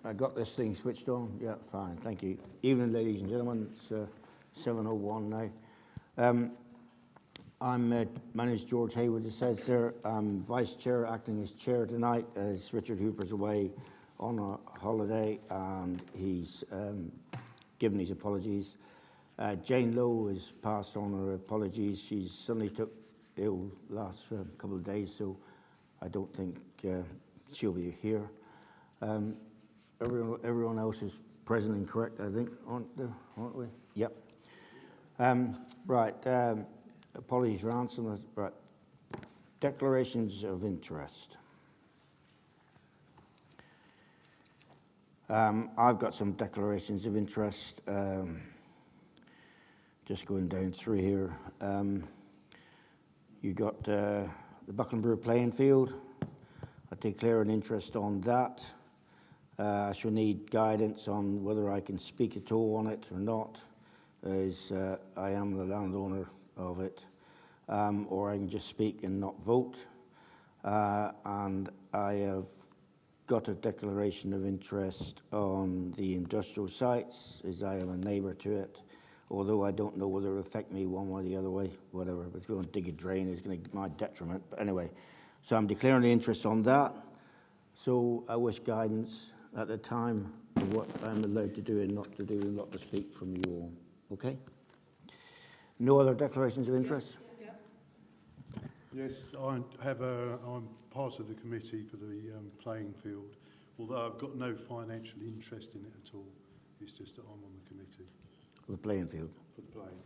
I got this thing switched on. Yeah, fine. Thank you. Evening, ladies and gentlemen. It's 7:01 now. My name is George Hayward. It says there I'm vice chair, acting as chair tonight, as Richard Hooper's away on a holiday, and he's given his apologies. Jane Lowe has passed on her apologies. She's suddenly took ill last couple of days, so I don't think she'll be here. Everyone else is present and correct, I think, aren't we? Yep. Right. Apologies for answering that. Right. Declarations of interest. I've got some declarations of interest. Just going down through here. You got the Buckland Brewer playing field. I declare an interest on that. I shall need guidance on whether I can speak at all on it or not, as I am the landowner of it, or I can just speak and not vote. And I have got a declaration of interest on the industrial sites, as I am a neighbour to it, although I don't know whether it will affect me one way or the other way, whatever. But if you want to dig a drain, it's going to be my detriment. But anyway, so I'm declaring the interest on that. So I wish guidance at the time of what I'm allowed to do and not to do and not to speak from you all. Okay? No other declarations of interest? Yes, I'm part of the committee for the playing field, although I've got no financial interest in it at all. It's just that I'm on the committee. For the playing field? For the playing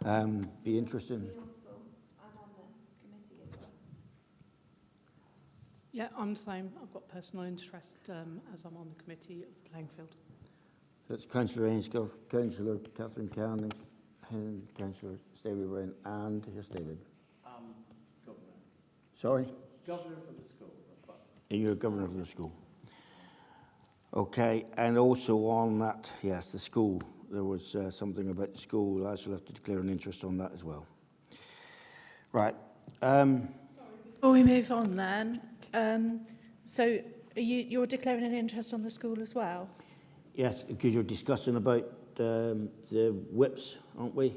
field. Be interested. I'm on the committee as well. Yeah, I'm the same. I've got personal interest as I'm on the committee of the playing field. That's Councillor Ainscough, Councillor Catherine Canning, and Councillor David Brown, and yes, David. Governor. Sorry? Governor for the school. And you're governor for the school. Okay, and also on that, yes, the school. There was something about the school. I shall have to declare an interest on that as well. Right. Before we move on then, so you're declaring an interest on the school as well? Yes, because you're discussing about the whips, aren't we?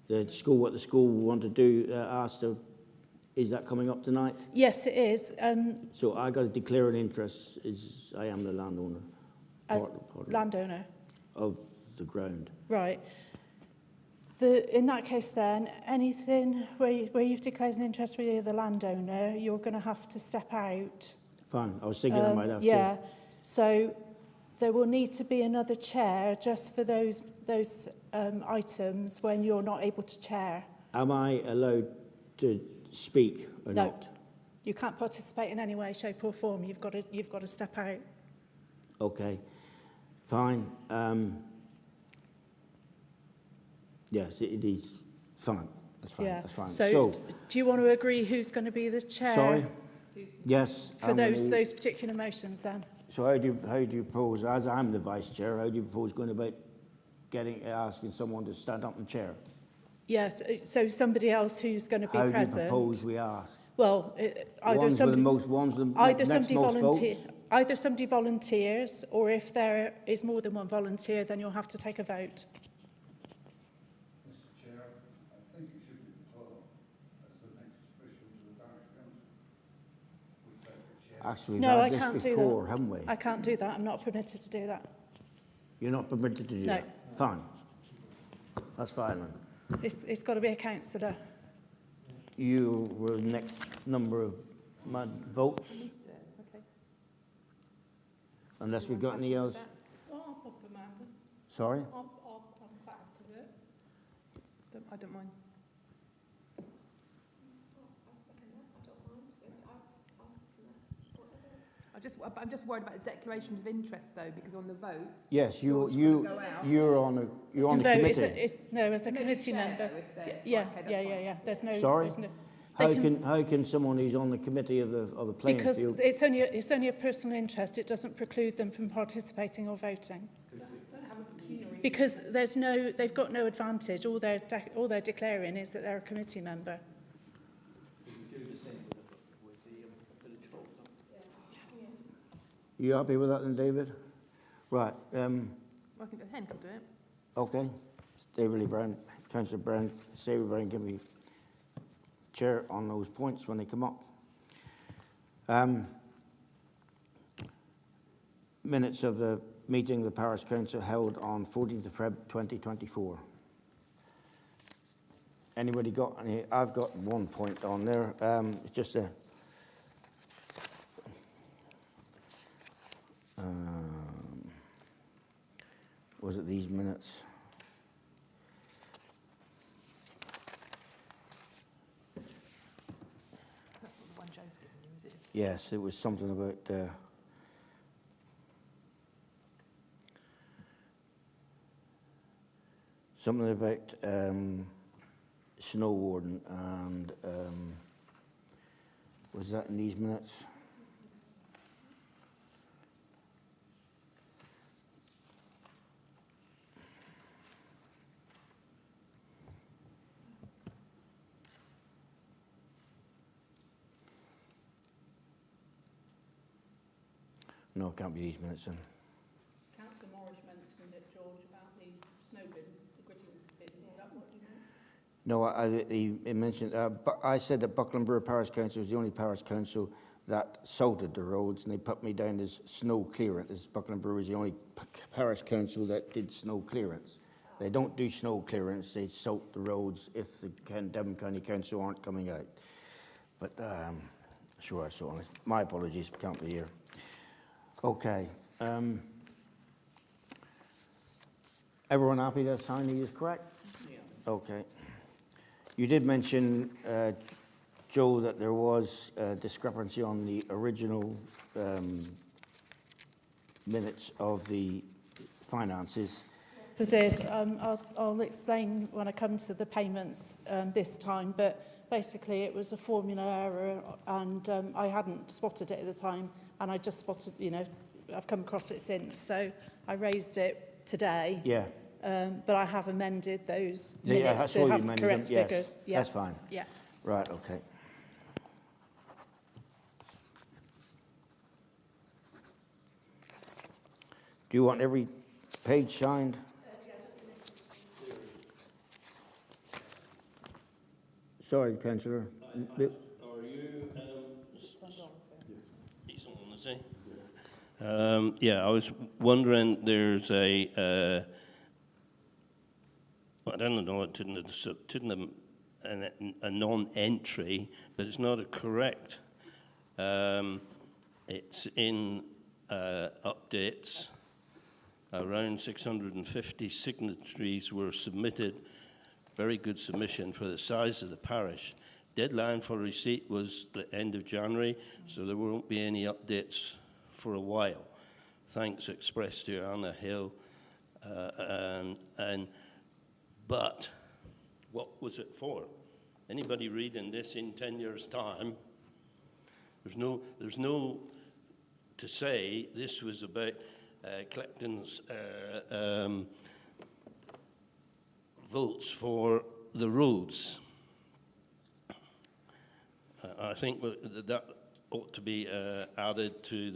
The school, what the school want to do, is that coming up tonight? Yes, it is. So I got to declare an interest, as I am the landowner. As landowner? Of the ground. Right. In that case then, anything where you've declared an interest where you're the landowner, you're going to have to step out. Fine, I was thinking I might have to. Yeah, so there will need to be another chair just for those items when you're not able to chair. Am I allowed to speak or No. not? You can't participate in any way, shape or form. You've got to step out. Okay, fine. Yes, it is fine. That's fine. Yeah. That's fine. So do you want to agree who's going to be the chair? Sorry. Yes. For those particular motions then? So how do you propose, as I'm the vice chair, how do you propose going about asking someone to stand up and chair? Yeah. So somebody else who's going to be present. How do you propose we ask? Well, either somebody volunteers, or if there is more than one volunteer, then you'll have to take a vote. Mr. Chair, I think it should be the club as the next official to the parish council. Actually, we've No, I had can't this do before, that. haven't we? I can't do that. I'm not permitted to do that. You're not permitted to do No. that? Fine. That's fine then. It's got to be a councillor. You were the next number of votes, Okay. unless we've got any else. I'll pop Amanda. Sorry? I'm quite happy to do it. I don't mind. I'm just worried about the declarations of interest though, because on the votes. Yes, you're on the Vote, committee. as a committee member. Yeah. There's no. Sorry? There's no, How can someone who's on the committee of the playing because field? it's only a personal interest. It doesn't preclude them from participating or voting. Because they've got no advantage. All they're declaring is that they're a committee member. We can do the same with the village hall. You happy with that then, David? Right, I think Hen can do it. okay. David Brown, Councillor Brown, David Brown can be chair on those points when they come up. Minutes of the meeting the Parish Council held on 14th of Feb 2024. Anybody got any? I've got one point on there. It's just a was it these minutes? That's not the one Joe's given you, is it? Yes, it was something about snow warden and was that in these minutes? No, it can't be these minutes then. Councillor Morris mentioned it, George, about the snow bins, the gritting bins. Is that what you meant? No, he mentioned, but I said that Buckland Brewer Parish Council was the only parish council that salted the roads, and they put me down as snow clearance. Buckland Brewer is the only parish council that did snow clearance. They don't do snow clearance, they salt the roads if the Devon County Council aren't coming out. But sure, I saw it. My apologies, can't be here. Okay. Everyone happy that signing is correct? Yeah. Okay. You did mention, Joe, that there was a discrepancy on the original minutes of the finances. I did. I'll explain when I come to the payments this time, but basically it was a formula error and I hadn't spotted it at the time, and I just spotted, I've come across it since, so I raised it today. Yeah. But I have amended those Yeah, minutes I saw to you have amended correct them, yes. figures. Yeah. That's fine. Yeah. Right, okay. Do you want every page signed? Sorry, Councillor. Are you, he's on, is he? Yeah, I was wondering, there's a, I don't know, it didn't a non-entry, but it's not a correct. It's in updates. Around 650 signatories were submitted. Very good submission for the size of the parish. Deadline for receipt was the end of January, so there won't be any updates for a while. Thanks expressed to Anna Hill. But what was it for? Anybody reading this in 10 years' time, there's no to say this was about collecting votes for the roads. I think that ought to be added to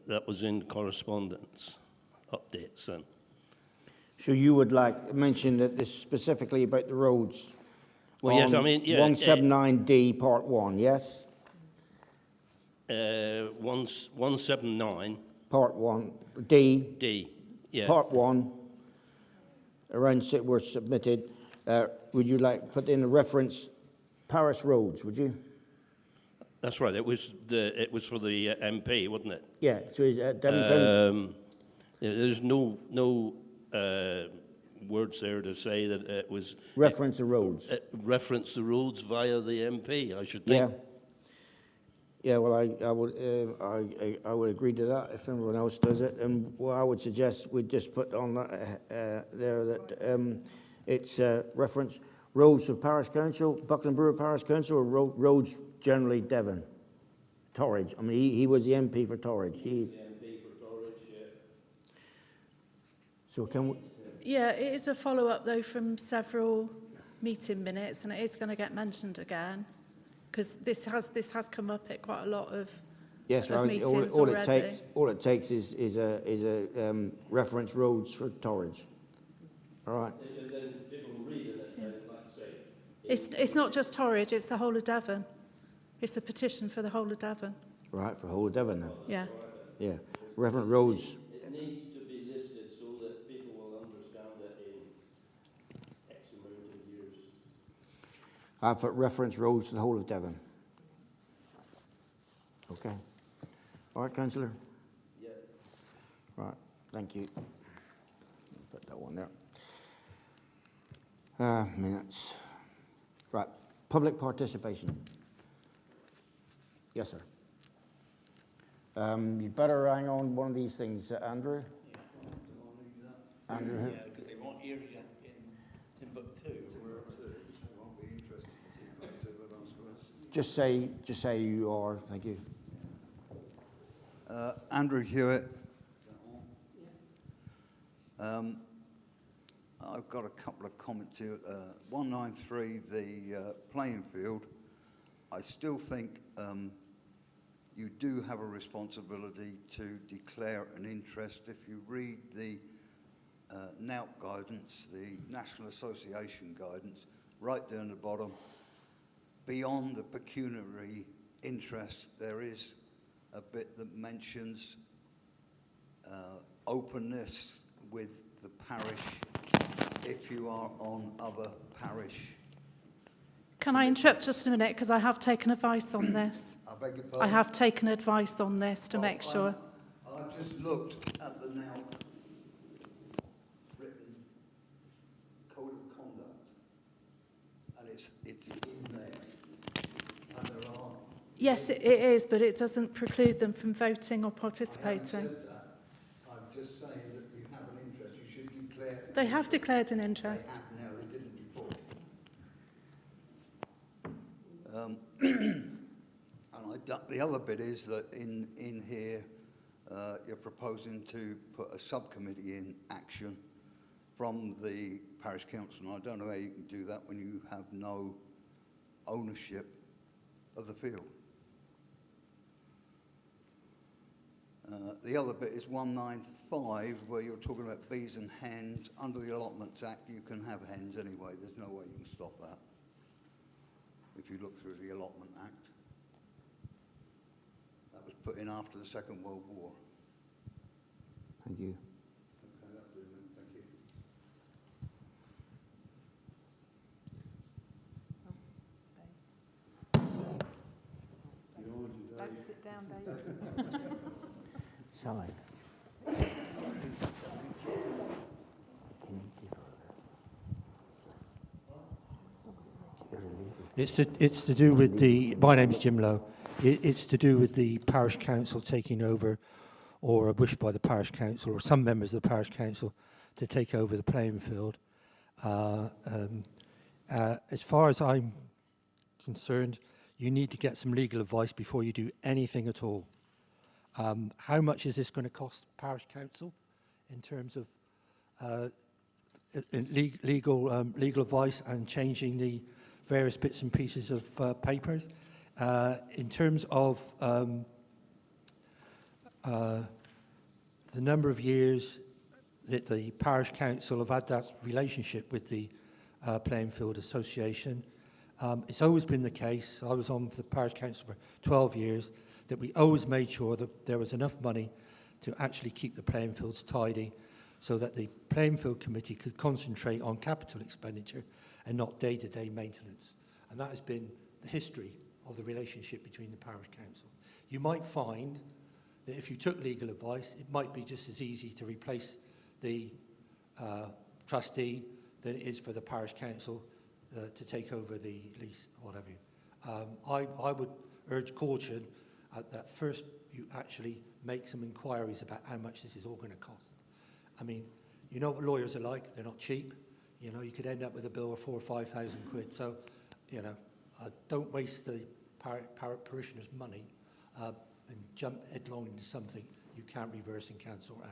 that was in correspondence updates then. So you would like mention that this specifically about the roads? Well, yes, I mean, yeah. 179D Part 1, yes? 179. Part 1, D. D, yeah. Part 1, around were submitted. Would you like put in a reference parish roads, would you? That's right. It was for the MP, wasn't it? Yeah, so is Devon County? There's no words there to say that it was Reference the roads. Reference the roads via the MP, I should think. Yeah. Yeah, well, I would agree to that if everyone else does it. And what I would suggest we just put on that, there that it's reference roads for Parish Council, Buckland Brewer Parish Council, or roads generally Devon. Torridge. I mean, he was the MP for Torridge. He's the MP for Torridge, yeah. So can we? Yeah, it is a follow-up though from several meeting minutes, and it is going to get mentioned again because this has come up at quite a lot of Yes, of meetings already. all it takes is a reference roads for Torridge. All right. And then people read it, and like I say, It's not just Torridge, it's the whole of Devon. It's a petition for the whole of Devon. Right, for whole of Devon then. Yeah. Yeah. Reference roads. it needs to be listed so that people will understand it in X amount of years. I put reference roads to the whole of Devon. Okay. All right, councillor. Yeah. Right, thank you. Put that one there. Minutes. Right, public participation. Yes, sir. You better hang on one of these things, Andrew. Andrew. Yeah, because they want area in Timbuktu. Won't be interested in Timbuktu, but I'm supposed Just say who you are. Thank you. to. Andrew Hewitt. I've got a couple of comments here. 193, the playing field. I still think you do have a responsibility to declare an interest. If you read the NOUT guidance, the National Association guidance, right down the bottom, beyond the pecuniary interest, there is a bit that mentions openness with the parish if you are on other parish. Can I interrupt just a minute, because I have taken advice on this. I beg your I pardon? have taken advice on this to make sure. I've just looked at the now written code of conduct, and it's in there, and there are. Yes, it is, but it doesn't preclude them from voting or I haven't participating. said that. I'm just saying that you have an interest. You should declare. They have declared an They interest. have now. They didn't before. The other bit is that in here, you're proposing to put a subcommittee in action from the parish council. And I don't know how you can do that when you have no ownership of the field. The other bit is 195, where you're talking about bees and hens. Under the Allotments Act, you can have hens anyway. There's no way you can stop that if you look through the Allotment Act. That was put in after the Second World War. Thank you. Okay, that'll do then. Thank you. Don't sit down, David. Shall I? It's to do with the, my name's Jim Lowe, it's to do with the parish council taking over, or a wish by the parish council, or some members of the parish council to take over the playing field. As far as I'm concerned, you need to get some legal advice before you do anything at all. How much is this going to cost parish council in terms of legal advice and changing the various bits and pieces of papers? In terms of the number of years that the parish council have had that relationship with the Playing Field Association, it's always been the case, I was on the parish council for 12 years, that we always made sure that there was enough money to actually keep the playing fields tidy, so that the playing field committee could concentrate on capital expenditure and not day-to-day maintenance. And that has been the history of the relationship between the parish council. You might find that if you took legal advice, it might be just as easy to replace the trustee than it is for the parish council to take over the lease, or whatever. I would urge caution that first you actually make some inquiries about how much this is all going to cost. I mean, you know what lawyers are like, they're not cheap. You know, you could end up with a bill of 4,000 or 5,000 quid. So, you know, don't waste the parishioners' money and jump headlong into something you can't reverse and can't sort out.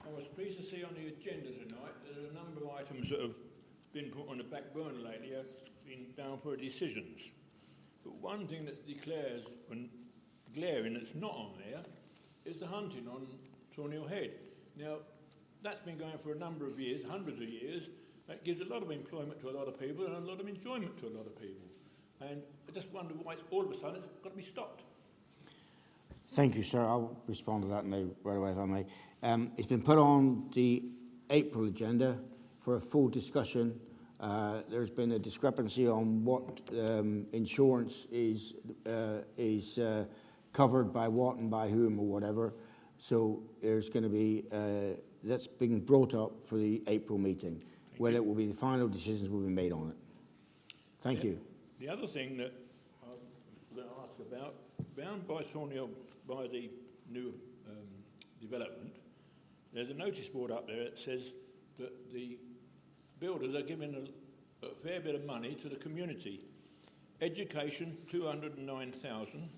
I was pleased to see on the agenda tonight that there are a number of items that have been put on the back burner lately have been down for decisions. But one thing that declares and glaring that's not on there is the hunting on Thornhill Head. Now, that's been going for a number of years, hundreds of years. That gives a lot of employment to a lot of people and a lot of enjoyment to a lot of people. And I just wonder why it's all of a sudden it's got to be stopped. Thank you, sir. I'll respond to that now right away, if I may. It's been put on the April agenda for a full discussion. There's been a discrepancy on what insurance is covered by what and by whom or whatever. So there's going to be, that's being brought up for the April meeting. Whether it will be the final decisions will be made on it. Thank you. The other thing that I was going to ask about, bound by Thornhill, by the new development, there's a notice board up there that says that the builders are giving a fair bit of money to the community. Education, 209,000,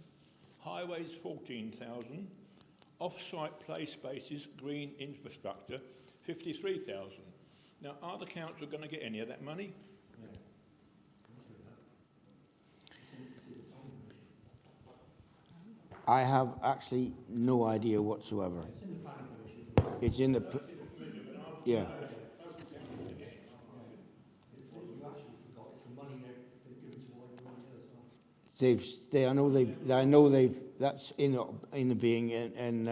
highways, 14,000, off-site play spaces, green infrastructure, 53,000. Now, are the council going to get any of that money? I have actually no idea whatsoever. It's in the yeah. I know they've. That's in the being, and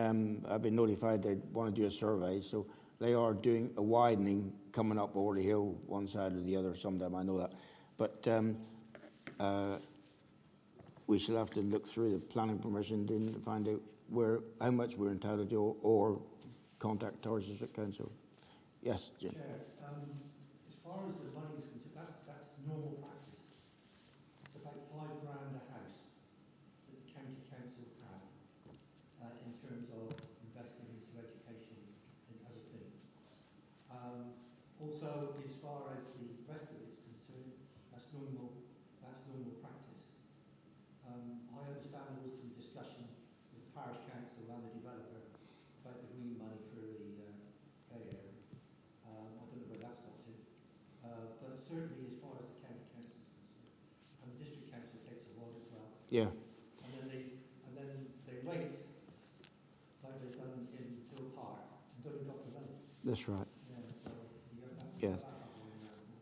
I've been notified they want to do a survey, so they are doing a widening coming up over the hill, one side or the other. Sometime I know that, but we shall have to look through the planning permission to find out how much we're entitled to, or contact our district council. Yes, Jim. Chair, as far as the money is concerned, that's normal practice. It's about £5 grand a house that the county council have in terms of investing into education and other things. Also, as far as the rest of it's concerned, that's normal practice. I understand there was some discussion with the parish council and the developer about the green money for the play area. I don't know where that's got to. But certainly as far as the county council is concerned, and the district council takes a lot as well. Yeah. And then they rate like they've done in Hill Park and Donegal Development. That's right. Yeah, so you have that. Yeah.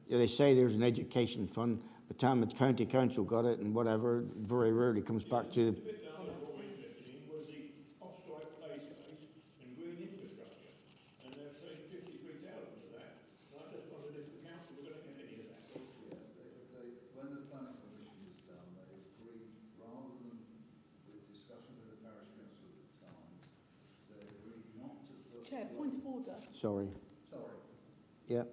Yeah, they say there's an education fund. By the time the county council got it and whatever, very rarely comes back to. The bit that I was more interested in was the off-site play space and green infrastructure, and they're saying 53,000 of that. And I just wondered if the council were going to get any of that. Yeah, when the planning commission was done, they agreed, rather than with discussion with the parish council at the time, they agreed not to put... Chair, point of order. Sorry. Sorry. Yeah.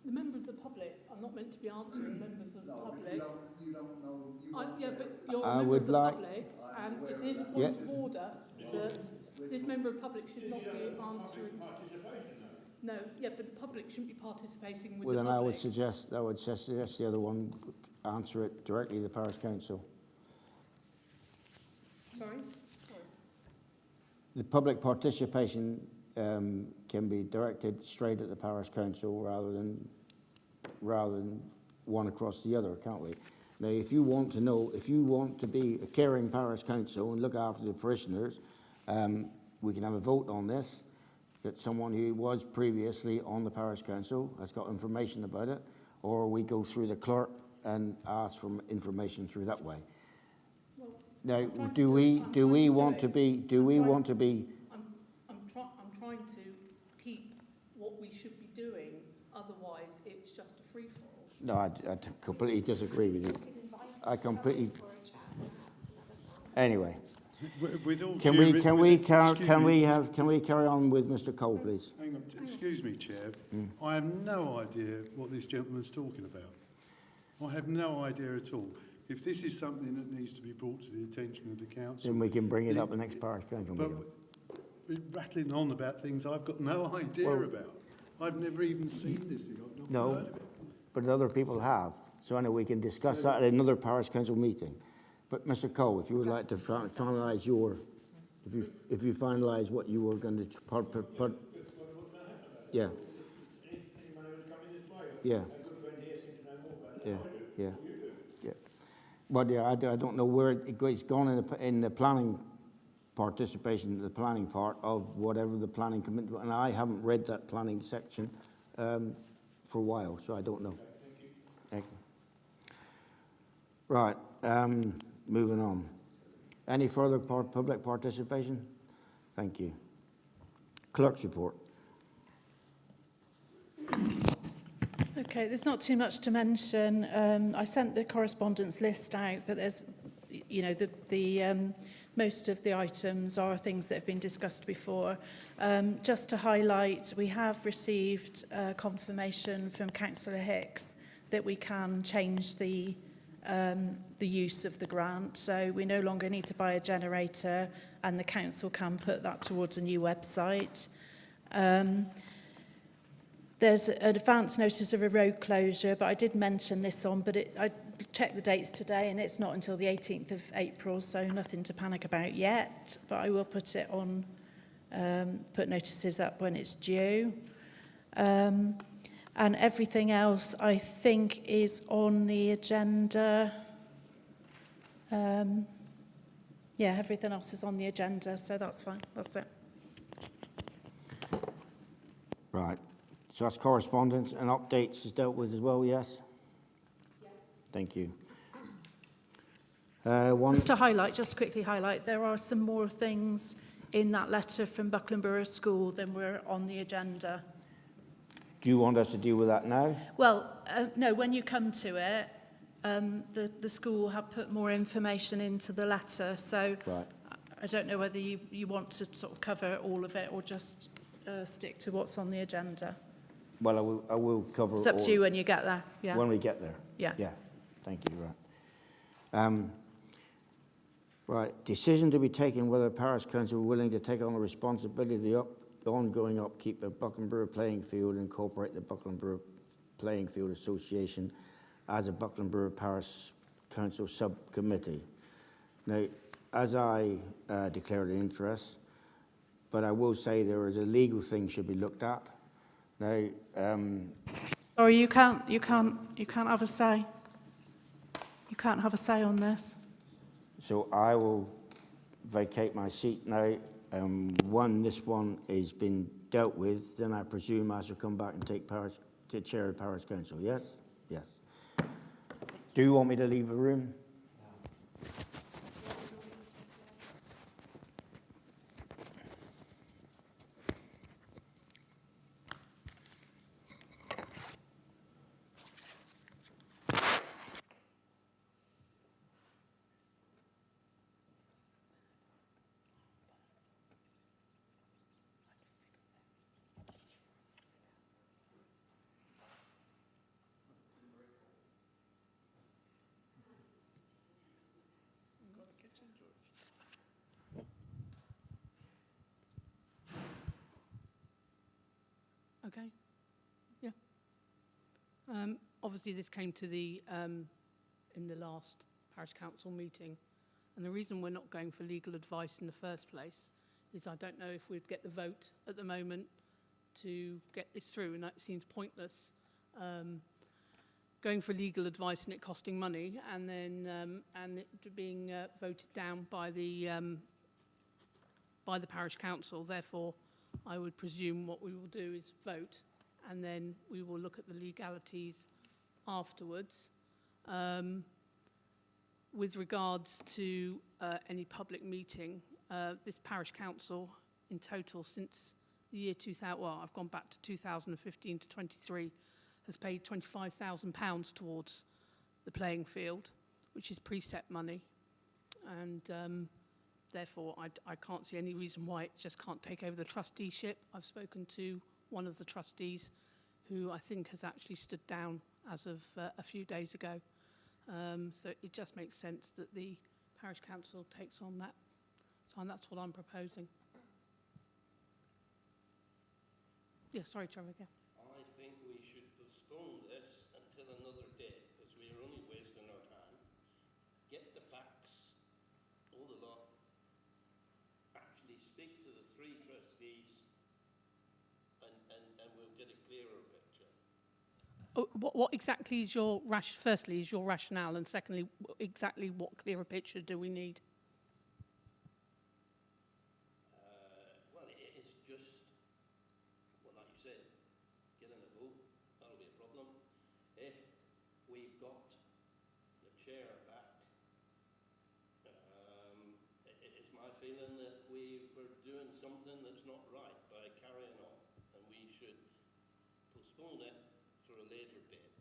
The member of the public, I'm not meant to be answering members of the public. You don't know. Yeah, but you're I a member would of the like- public, and it is a point of order that this member of the public should not be answering. Participation, though. No, yeah, but the public shouldn't be participating with Well, the then public. I would suggest the other one answer it directly to the parish council. Sorry? The public participation can be directed straight at the parish council rather than one across the other, can't we? Now, if you want to be a caring parish council and look after the parishioners, we can have a vote on this, that someone who was previously on the parish council has got information about it, or we go through the clerk and ask for information through that way. Well, Now, I'm trying do we want to be? I'm trying to keep what we should be doing. Otherwise, it's just a free for all. No, I completely disagree with you. I completely. Anyway, With all can due we re- can with- we excuse me, can we carry on with Mr. Cole, please? Hang on, excuse me, Chair. I have no idea what this gentleman's talking about. I have no idea at all. If this is something that needs to be brought to the attention of the council... Then we can bring it up the next parish council But meeting. we're rattling on about things I've got no idea about. I've never even seen this thing. I've not No, heard of it. but other people have. So I know we can discuss that at another parish council meeting. But Mr. Cole, if you would like to finalise if you finalise what you were going to put. Yeah. Any money was coming this way. Yeah. A good friend here seems to know more about it Yeah. than I do. Yeah. Or you do. Yeah. But yeah, I don't know where it's gone in the planning participation, the planning part of whatever the planning committee, and I haven't read that planning section for a while, so I don't know. Thank you. Right, moving on. Any further public participation? Thank you. Clerk's report. Okay, there's not too much to mention. I sent the correspondence list out, but there's, you know, the most of the items are things that have been discussed before. Just to highlight, we have received confirmation from Councillor Hicks that we can change the use of the grant. So we no longer need to buy a generator, and the council can put that towards a new website. There's an advance notice of a road closure, but I did mention this on, but I checked the dates today and it's not until the 18th of April, so nothing to panic about yet, but I will put it on, put notices up when it's due. And everything else I think is on the agenda. Yeah, everything else is on the agenda, so that's fine, that's it. Right. So that's correspondence and updates is dealt with as well, yes? Yeah. Thank you. Just to highlight, just quickly highlight, there are some more things in that letter from Buckland Brewer School than were on the agenda. Do you want us to deal with that now? Well, no, when you come to it, the school have put more information into the letter, so Right. I don't know whether you want to sort of cover all of it or just stick to what's on the agenda. Well, I will cover It's up to you when you get there. Yeah. when we get there. Yeah. Yeah. Thank you. Right. Right. Decision to be taken whether Parish Council are willing to take on the responsibility of the ongoing upkeep of Buckland Brewer playing field and incorporate the Buckland Brewer Playing Field Association as a Buckland Brewer Parish Council subcommittee. Now, as I declared an interest, but I will say there is a legal thing should be looked at. Now, Sorry, you can't have a say. You can't have a say on this. so I will vacate my seat now. This one has been dealt with, then I presume I shall come back and take chair of Parish Council. Yes? Yes. Do you want me to leave the room? Okay. Yeah. Obviously, this came to the in the last parish council meeting, and the reason we're not going for legal advice in the first place is I don't know if we'd get the vote at the moment to get this through, and that seems pointless. Going for legal advice and it costing money, and then and it being voted down by the parish council. Therefore, I would presume what we will do is vote, and then we will look at the legalities afterwards. With regards to any public meeting, this parish council in total since the year 2000, well, I've gone back to 2015 to 23, has paid £25,000 towards the playing field, which is preset money. And therefore, I can't see any reason why it just can't take over the trusteeship. I've spoken to one of the trustees who I think has actually stood down as of a few days ago. So it just makes sense that the parish council takes on that. So that's what I'm proposing. Yeah, sorry, Trevor, yeah. I think we should postpone this until another day, because we are only wasting our time. Get the facts, all the lot, actually speak to the three trustees, and we'll What exactly is your firstly, is your rationale, and secondly, exactly what clearer picture do we need? Well, it is just, well, like you said, getting a vote, that'll be a problem. If we've got the chair back, it's my feeling that we were doing something that's not right by carrying on, and we should postpone it for a later date.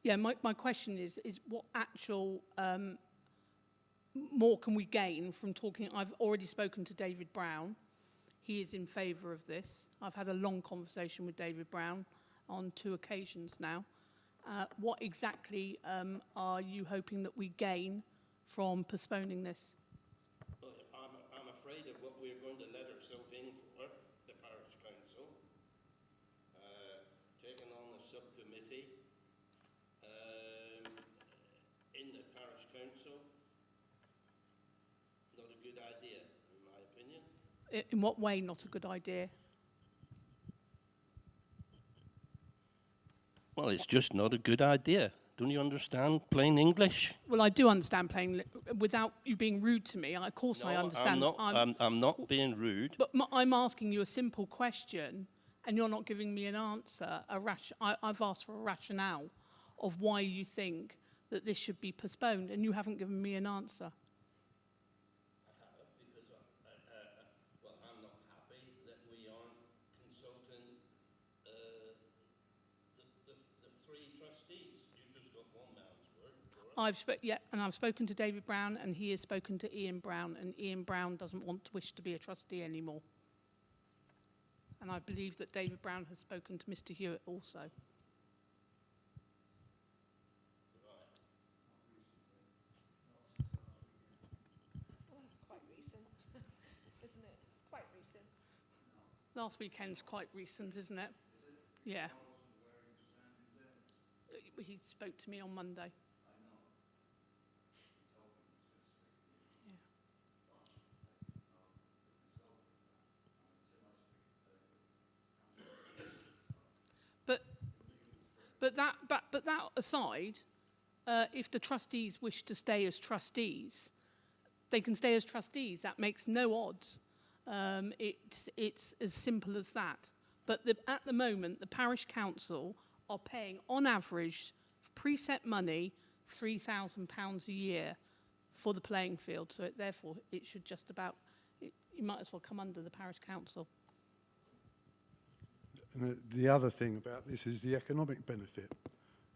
Yeah, my question is what actual more can we gain from talking? I've already spoken to David Brown. He is in favour of this. I've had a long conversation with David Brown on 2 occasions now. What exactly are you hoping that we gain from postponing this? Well, I'm afraid of what we're going to let ourselves in for, the parish council, taking on a subcommittee in the parish council. Not a good idea, in my opinion. In what way not a good idea? Well, it's just not a good idea. Don't you understand plain English? Well, I do understand playing without you being rude to me. Of course, I understand. I'm not being rude. But I'm asking you a simple question, and you're not giving me an answer. I've asked for a rationale of why you think that this should be postponed, and you haven't given me an answer. Because I'm not happy that we aren't consulting the 3 trustees. You just got one man's word. I've spoken to David Brown, and he has spoken to Ian Brown, and Ian Brown doesn't wish to be a trustee anymore. And I believe that David Brown has spoken to Mr. Hewitt also. Last weekend's quite recent, isn't it? Yeah. He spoke to me on Monday. But that aside, if the trustees wish to stay as trustees, they can stay as trustees. That makes no odds. It's as simple as that. But at the moment, the parish council are paying, on average, preset money, £3,000 a year for the playing field. So therefore, it should just about, you might as well come under the parish council. And the other thing about this is the economic benefit.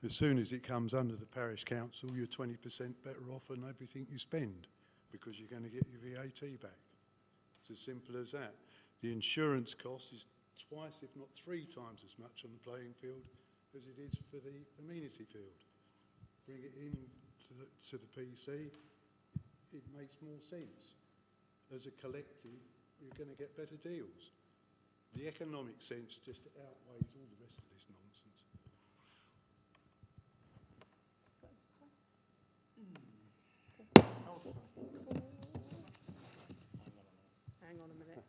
As soon as it comes under the parish council, you're 20% better off on everything you spend because you're going to get your VAT back. It's as simple as that. The insurance cost is twice, if not 3 times as much on the playing field as it is for the amenity field. Bring it in to the PC, it makes more sense. As a collective, you're going to get better deals. The economic sense just outweighs all the rest of this nonsense. Hang on a minute.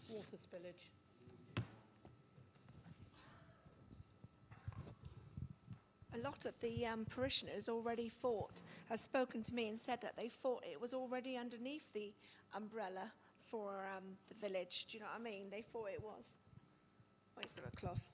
Water spillage. A lot of the parishioners already has spoken to me and said that they thought it was already underneath the umbrella for the village. Do you know what I mean? They thought it was. Oh, he's got a cloth.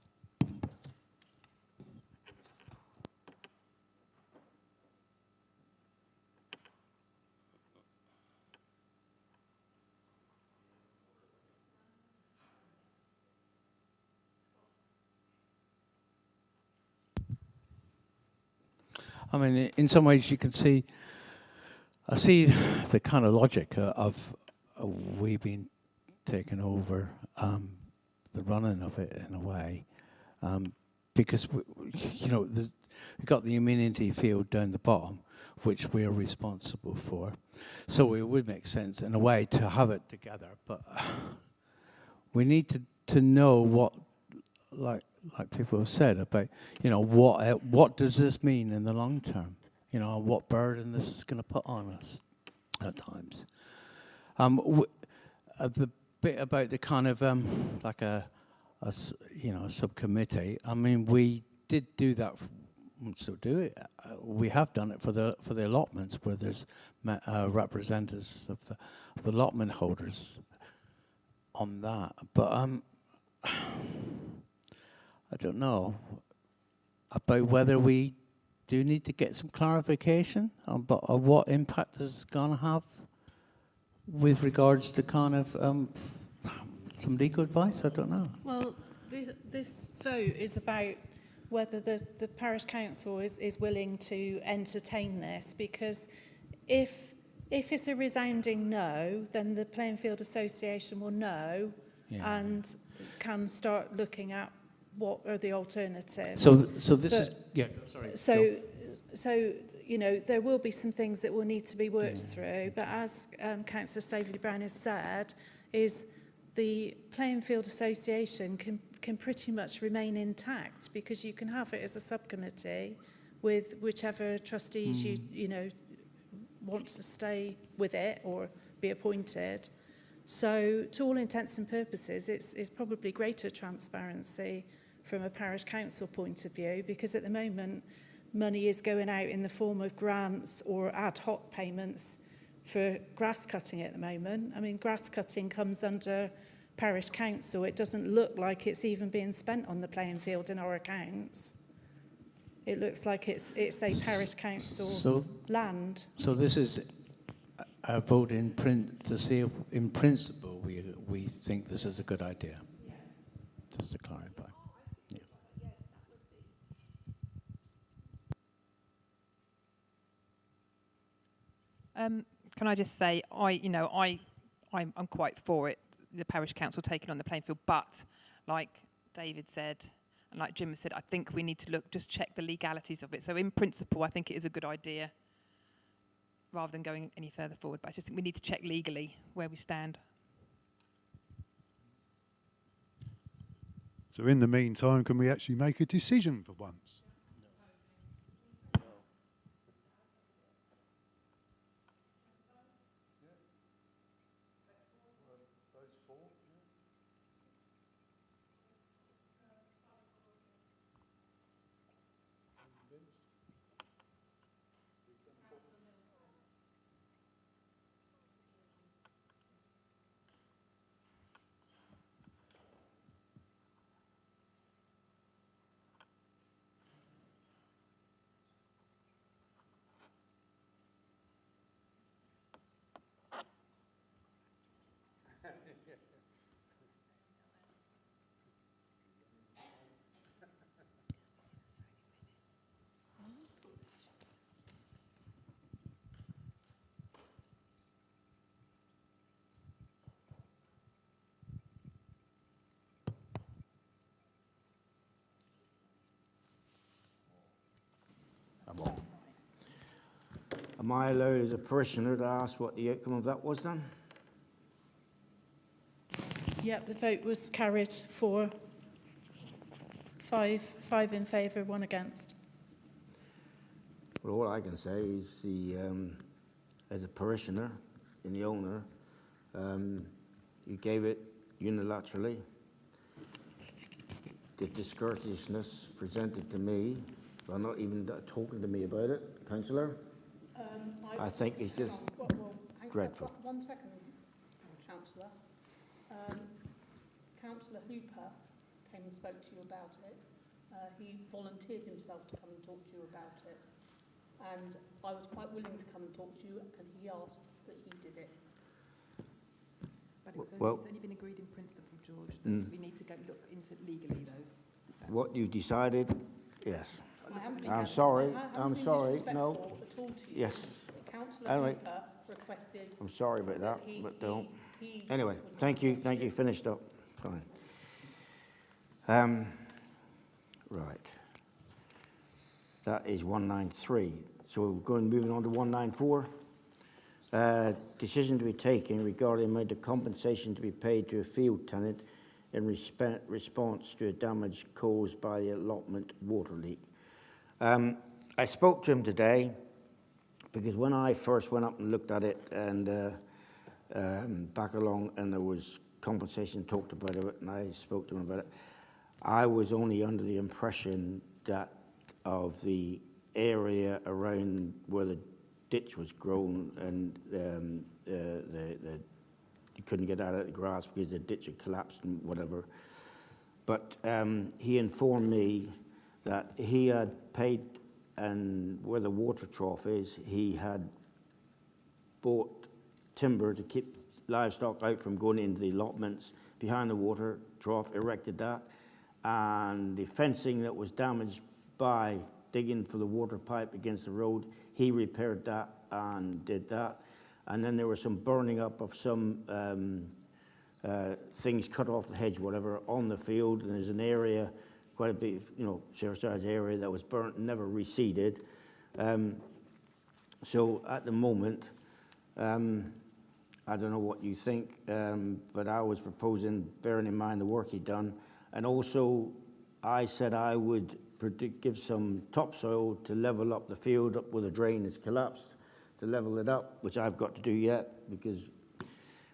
I mean, in some ways you can see, I see the kind of logic of we being taken over the running of it in a way, because we've got the amenity field down the bottom, which we are responsible for. So it would make sense in a way to have it together, but we need to know what, like people have said about, what does this mean in the long term? What burden this is going to put on us at times. The bit about the kind of like a subcommittee. I mean, we did do that. So do it. We have done it for the allotments where there's representatives of the allotment holders on that. But I don't know about whether we do need to get some clarification on what impact this is going to have with regards to kind of some legal advice. I don't know. Well, this vote is about whether the parish council is willing to entertain this, because if it's a resounding no, then the Playing Field Association will know and can start looking at what are the alternatives. So this is sorry. So you know, there will be some things that will need to be worked through, but as Councillor Staveley Brown has said, is the Playing Field Association can pretty much remain intact, because you can have it as a subcommittee with whichever trustees you know want to stay with it or be appointed. So to all intents and purposes, it's probably greater transparency from a parish council point of view, because at the moment money is going out in the form of grants or ad hoc payments for grass cutting at the moment. I mean, grass cutting comes under parish council. It doesn't look like it's even being spent on the playing field in our accounts. It looks like it's a parish council land. So this is a vote in print to see if, in principle, we think this is a good idea. Yes. Just to clarify. Yeah. Can I just say, I'm quite for it, the parish council taking on the playing field, but like David said, and like Jim said, I think we need to just check the legalities of it. So in principle, I think it is a good idea, rather than going any further forward. But I just think we need to check legally where we stand. So in the meantime, can we actually make a decision for once? Am I allowed as a parishioner to ask what the outcome of that was then? Yep, the vote was carried for 5 in favour, 1 against. Well, all I can say is as a parishioner and the owner, you gave it unilaterally. The discourteousness presented to me, by not even talking to me about it, councillor, I think it's just dreadful. One second, Councillor. Councillor Hooper came and spoke to you about it. He volunteered himself to come and talk to you about it. And I was quite willing to come and talk to you, and he asked that he did it. But it's only been agreed in principle, George. We need to go look into it legally, though. What you decided, yes. I'm sorry. No. Yes. Councillor Hooper requested. I'm sorry about that, but don't. Anyway, thank you. Finished up. Fine. Right. That is 193. So we're going moving on to 194. Decision to be taken regarding the amount of compensation to be paid to a field tenant in response to a damage caused by the allotment water leak. I spoke to him today because when I first went up and looked at it and back along, and there was compensation talked about it, and I spoke to him about it, I was only under the impression that of the area around where the ditch was grown, and you couldn't get out of the grass because the ditch had collapsed and whatever. But he informed me that he had paid, and where the water trough is, he had bought timber to keep livestock out from going into the allotments behind the water trough, erected that, and the fencing that was damaged by digging for the water pipe against the road, he repaired that and did that. And then there was some burning up of some things cut off the hedge, whatever, on the field, and there's an area, quite a big, Sheriff's Sarge area that was burnt and never reseeded. So at the moment, I don't know what you think, but I was proposing, bearing in mind the work he'd done, and also I said I would give some topsoil to level up the field up where the drain has collapsed, to level it up, which I've got to do yet, because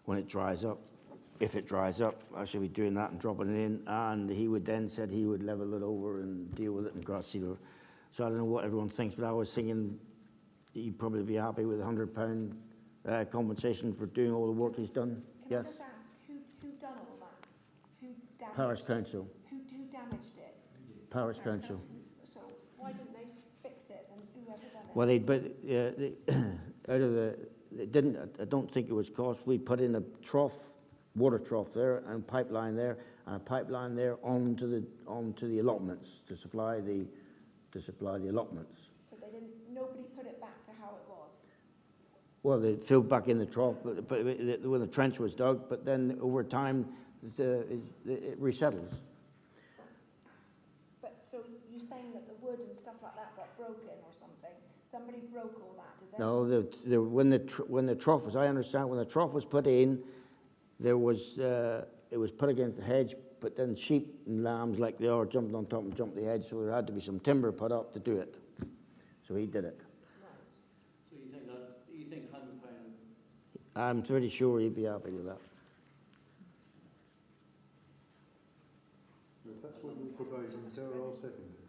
when it dries up, if it dries up, I should be doing that and dropping it in, and he would then said he would level it over and deal with it and grass seeder. So I don't know what everyone thinks, but I was thinking he'd probably be happy with £100 compensation for doing all the work he's done. Can Yes? I just ask, who done all that? Who damaged Parish Council. Who damaged it? Parish Council. So why didn't they fix it and whoever done it? Well, out of it didn't. I don't think it was cost. We put in a trough, water trough there, and a pipeline there, and a pipeline there onto the allotments to supply the allotments. So nobody put it back to how it was. Well, they filled back in the trough, but when the trench was dug, but then over time it resettles. But so you're saying that the wood and stuff like that got broken or something? Somebody broke all that, did they? No, when the trough was, I understand, when the trough was put in, there was it was put against the hedge, but then sheep and lambs like they are jumped on top and jumped the hedge, so there had to be some timber put up to do it. So he did it. So you think £100? I'm pretty sure he'd be happy with that. If that's what you're proposing, Sarah, I'll second it.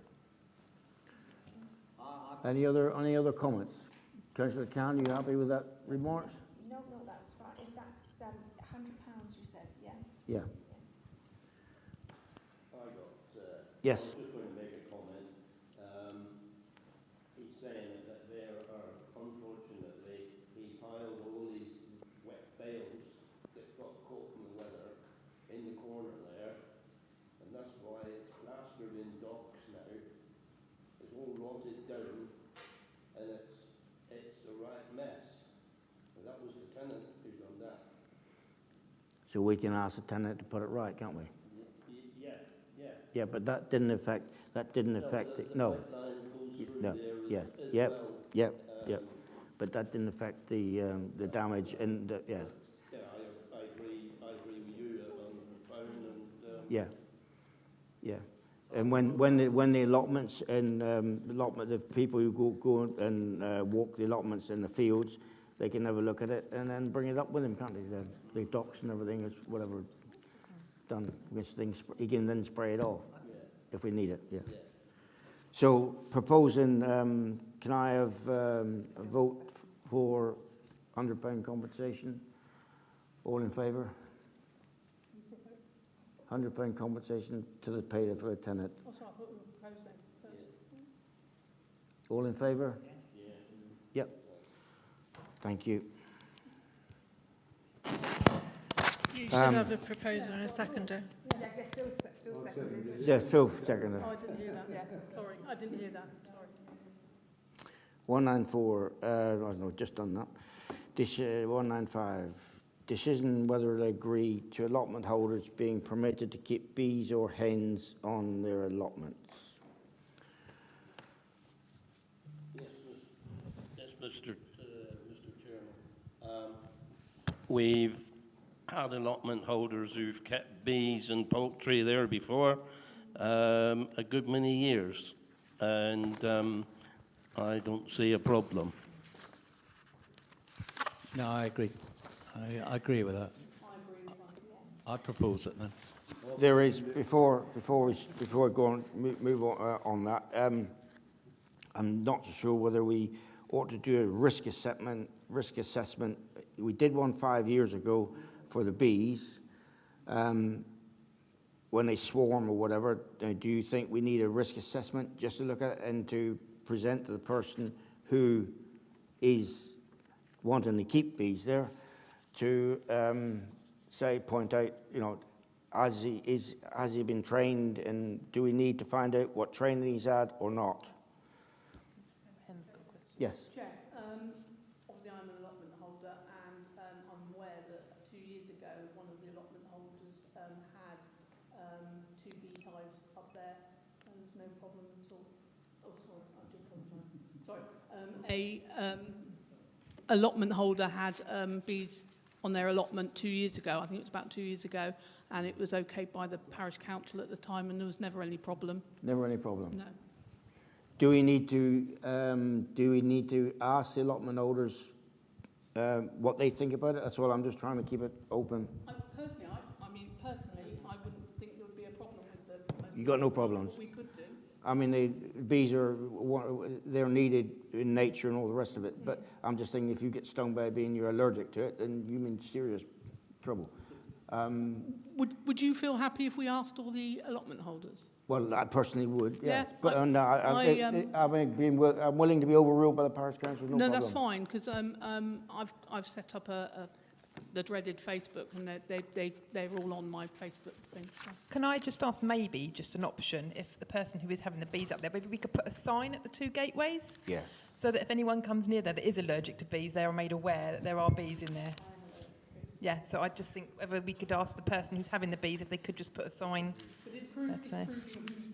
Any other comments? Councillor Khan, you happy with that remarks? No, that's fine. If that's £100, you said, yeah? Yeah. Yes. Yes. I was just going to make a comment. He's saying that there are, unfortunately, he piled all these wet bales that got caught in the weather in the corner there, and that's why it's plastered in docks now. It's all rotted down, and it's a right mess. And that was the tenant who done that. So we can ask the tenant to put it right, can't we? Yeah. Yeah, but that didn't affect it. No. No. Yeah. Yep. But that didn't affect the damage and yeah. Yeah, I agree with you on £100 and Yeah. And when the allotments and the people who go and walk the allotments in the fields, they can have a look at it and then bring it up with them, can't they? The docks and everything is whatever done against things. He can then spray it off if we need it. Yeah. So proposing, can I have a vote for £100 compensation? All in favour? £100 compensation to the payer for the tenant. Also, I thought we were proposing first. All in favour? Yep. Thank you. You should have a proposer and a seconder. Yeah, Phil, seconder. Oh, I didn't hear that. Sorry, I didn't hear that. Sorry. 194, no, just done that. 195, decision whether they agree to allotment holders being permitted to keep bees or hens on their allotments. Yes, Mr. Chairman. We've had allotment holders who've kept bees and poultry there before a good many years, and I don't see a problem. No, I agree. I agree with that. I propose it then. There is, before we go on, move on that, I'm not so sure whether we ought to do a risk assessment. We did one 5 years ago for the bees, when they swarm or whatever. Do you think we need a risk assessment just to look at it and to present to the person who is wanting to keep bees there, to point out, has he been trained, and do we need to find out what training he's had or not? Yes. Chair, obviously I'm an allotment holder, and I'm aware that 2 years ago one of the allotment holders had 2 beehives up there, and there's no problem at all. Oh, sorry, I do apologise. Sorry. Allotment holder had bees on their allotment 2 years ago. I think it was about 2 years ago, and it was okay by the parish council at the time, and there was never any problem. Never any problem? No. Do we need to ask the allotment holders what they think about it? That's all. I'm just trying to keep it open. Personally, I wouldn't think there would be a problem with the... You got no problems? We could do. I mean, bees they're needed in nature and all the rest of it. But I'm just thinking, if you get stung by a bee and you're allergic to it, then you're in serious trouble. Would you feel happy if we asked all the allotment holders? Well, I personally would, yes. Yeah, But I'm willing to be overruled by the parish council. No problem. That's fine, because I've set up the dreaded Facebook, and they're all on my Facebook thing. So. Can I just ask, maybe just an option, if the person who is having the bees up there, maybe we could put a sign at the 2 gateways? Yes. So that if anyone comes near there that is allergic to bees, they are made aware that there are bees in there. Yeah, so I just think whether we could ask the person who's having the bees if they could just put a sign. But it's proving whose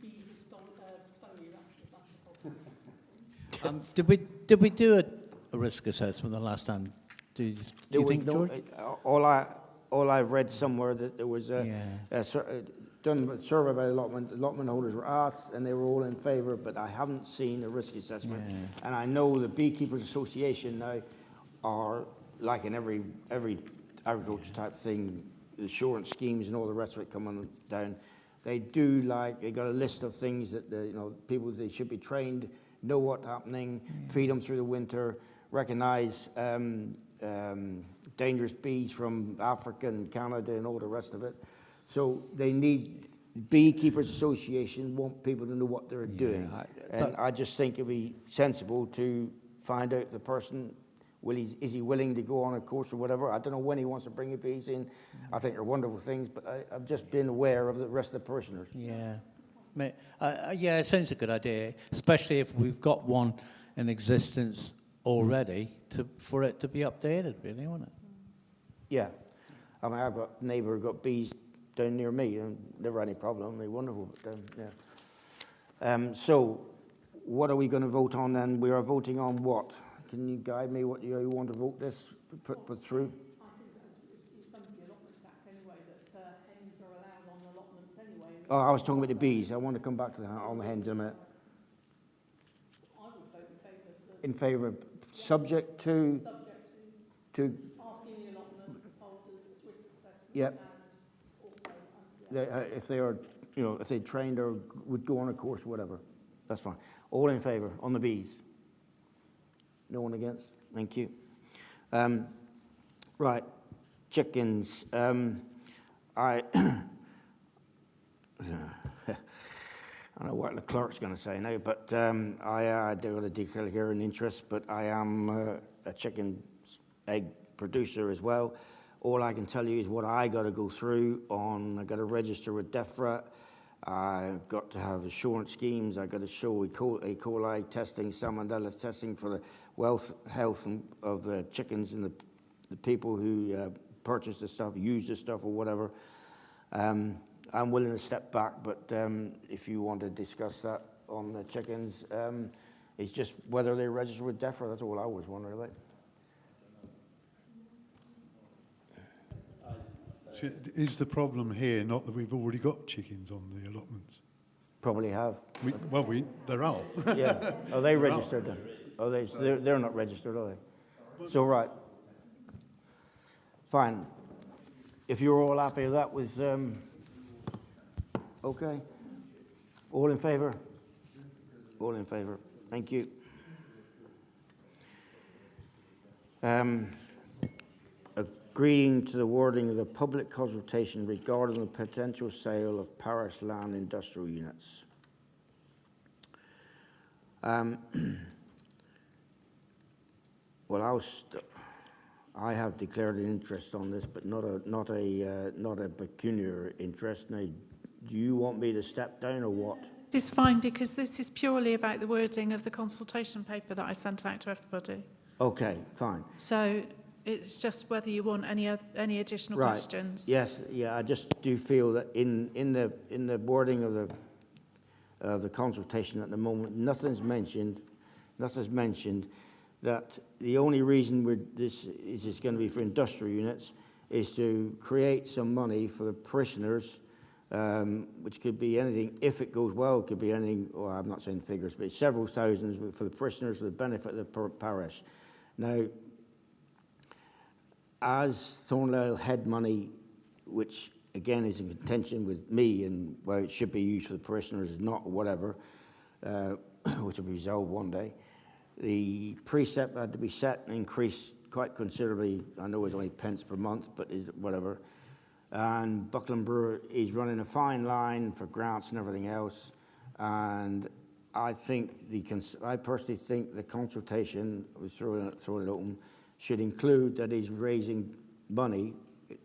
bee has stung you, that's the problem. Did we do a risk assessment the last time? Do you think, George? All I've read somewhere that there was done a survey by allotment holders were asked, and they were all in favour, but I haven't seen a risk assessment. Yeah. And I know the Beekeepers Association now are, like in every agriculture type thing, insurance schemes and all the rest of it coming down. They do they got a list of things that people they should be trained, know what's happening, feed them through the winter, recognise dangerous bees from Africa and Canada and all the rest of it. So they need, Beekeepers Association want people to know what they're doing. I just think it'd be sensible to find out the person, is he willing to go on a course or whatever. I don't know when he wants to bring the bees in. I think they're wonderful things, but I've just been aware of the rest of the parishioners. Yeah. It sounds a good idea, especially if we've got one in existence already, for it to be updated, really, wouldn't it? Yeah. I mean, I've got a neighbour who got bees down near me, and never had any problem. They're wonderful. But, so, what are we going to vote on then? We are voting on what? Can you guide me what you want to vote this, put through? I think it's under the Allotments Act anyway, that hens are allowed on allotments anyway. Oh, I was talking about the bees. I want to come back to on the hens in a minute. I would vote in favour. Subject to asking the allotment holders its risk assessment. Yep. And also if they are, if they trained or would go on a course, whatever, that's fine. All in favour on the bees. No one against? Thank you. Right, chickens. I don't know what the clerk's going to say now, but I do want to declare an interest, but I am a chicken egg producer as well. All I can tell you is what I got to go through I got to register with DEFRA. I've got to have assurance schemes. I've got to show E. coli testing, Salmonella testing for the health of the chickens and the people who purchase the stuff, use the stuff or whatever. I'm willing to step back, but if you want to discuss that on the chickens, it's just whether they're registered with DEFRA. That's all I always wonder about. So is the problem here not that we've already got chickens on the allotments? Probably have. There are. Yeah. Are they registered then? Oh, they're not registered, are they? So, right. Fine. If you're all happy with that, Okay. All in favour? All in favour. Thank you. Agreeing to the wording of the public consultation regarding the potential sale of parish land industrial units. Well, I have declared an interest on this, but not a pecuniary interest. Now, do you want me to step down or what? This is fine because this is purely about the wording of the consultation paper that I sent out to everybody. Okay, fine. So it's just whether you want any additional questions. Yes, yeah. I just do feel that in the wording of the consultation at the moment, nothing's mentioned that the only reason this is going to be for industrial units is to create some money for the parishioners, which could be anything. If it goes well, it could be anything. Well, I'm not saying figures, but several thousands for the parishioners for the benefit of the parish. Now, as Thornley head money, which again is in contention with me, and well, it should be used for the parishioners, not whatever, which will be resolved one day. The precept had to be set and increased quite considerably. I know it's only pence per month, but whatever. And Buckland Brewer is running a fine line for grants and everything else. And I personally think the consultation, was throwing it open, should include that he's raising money.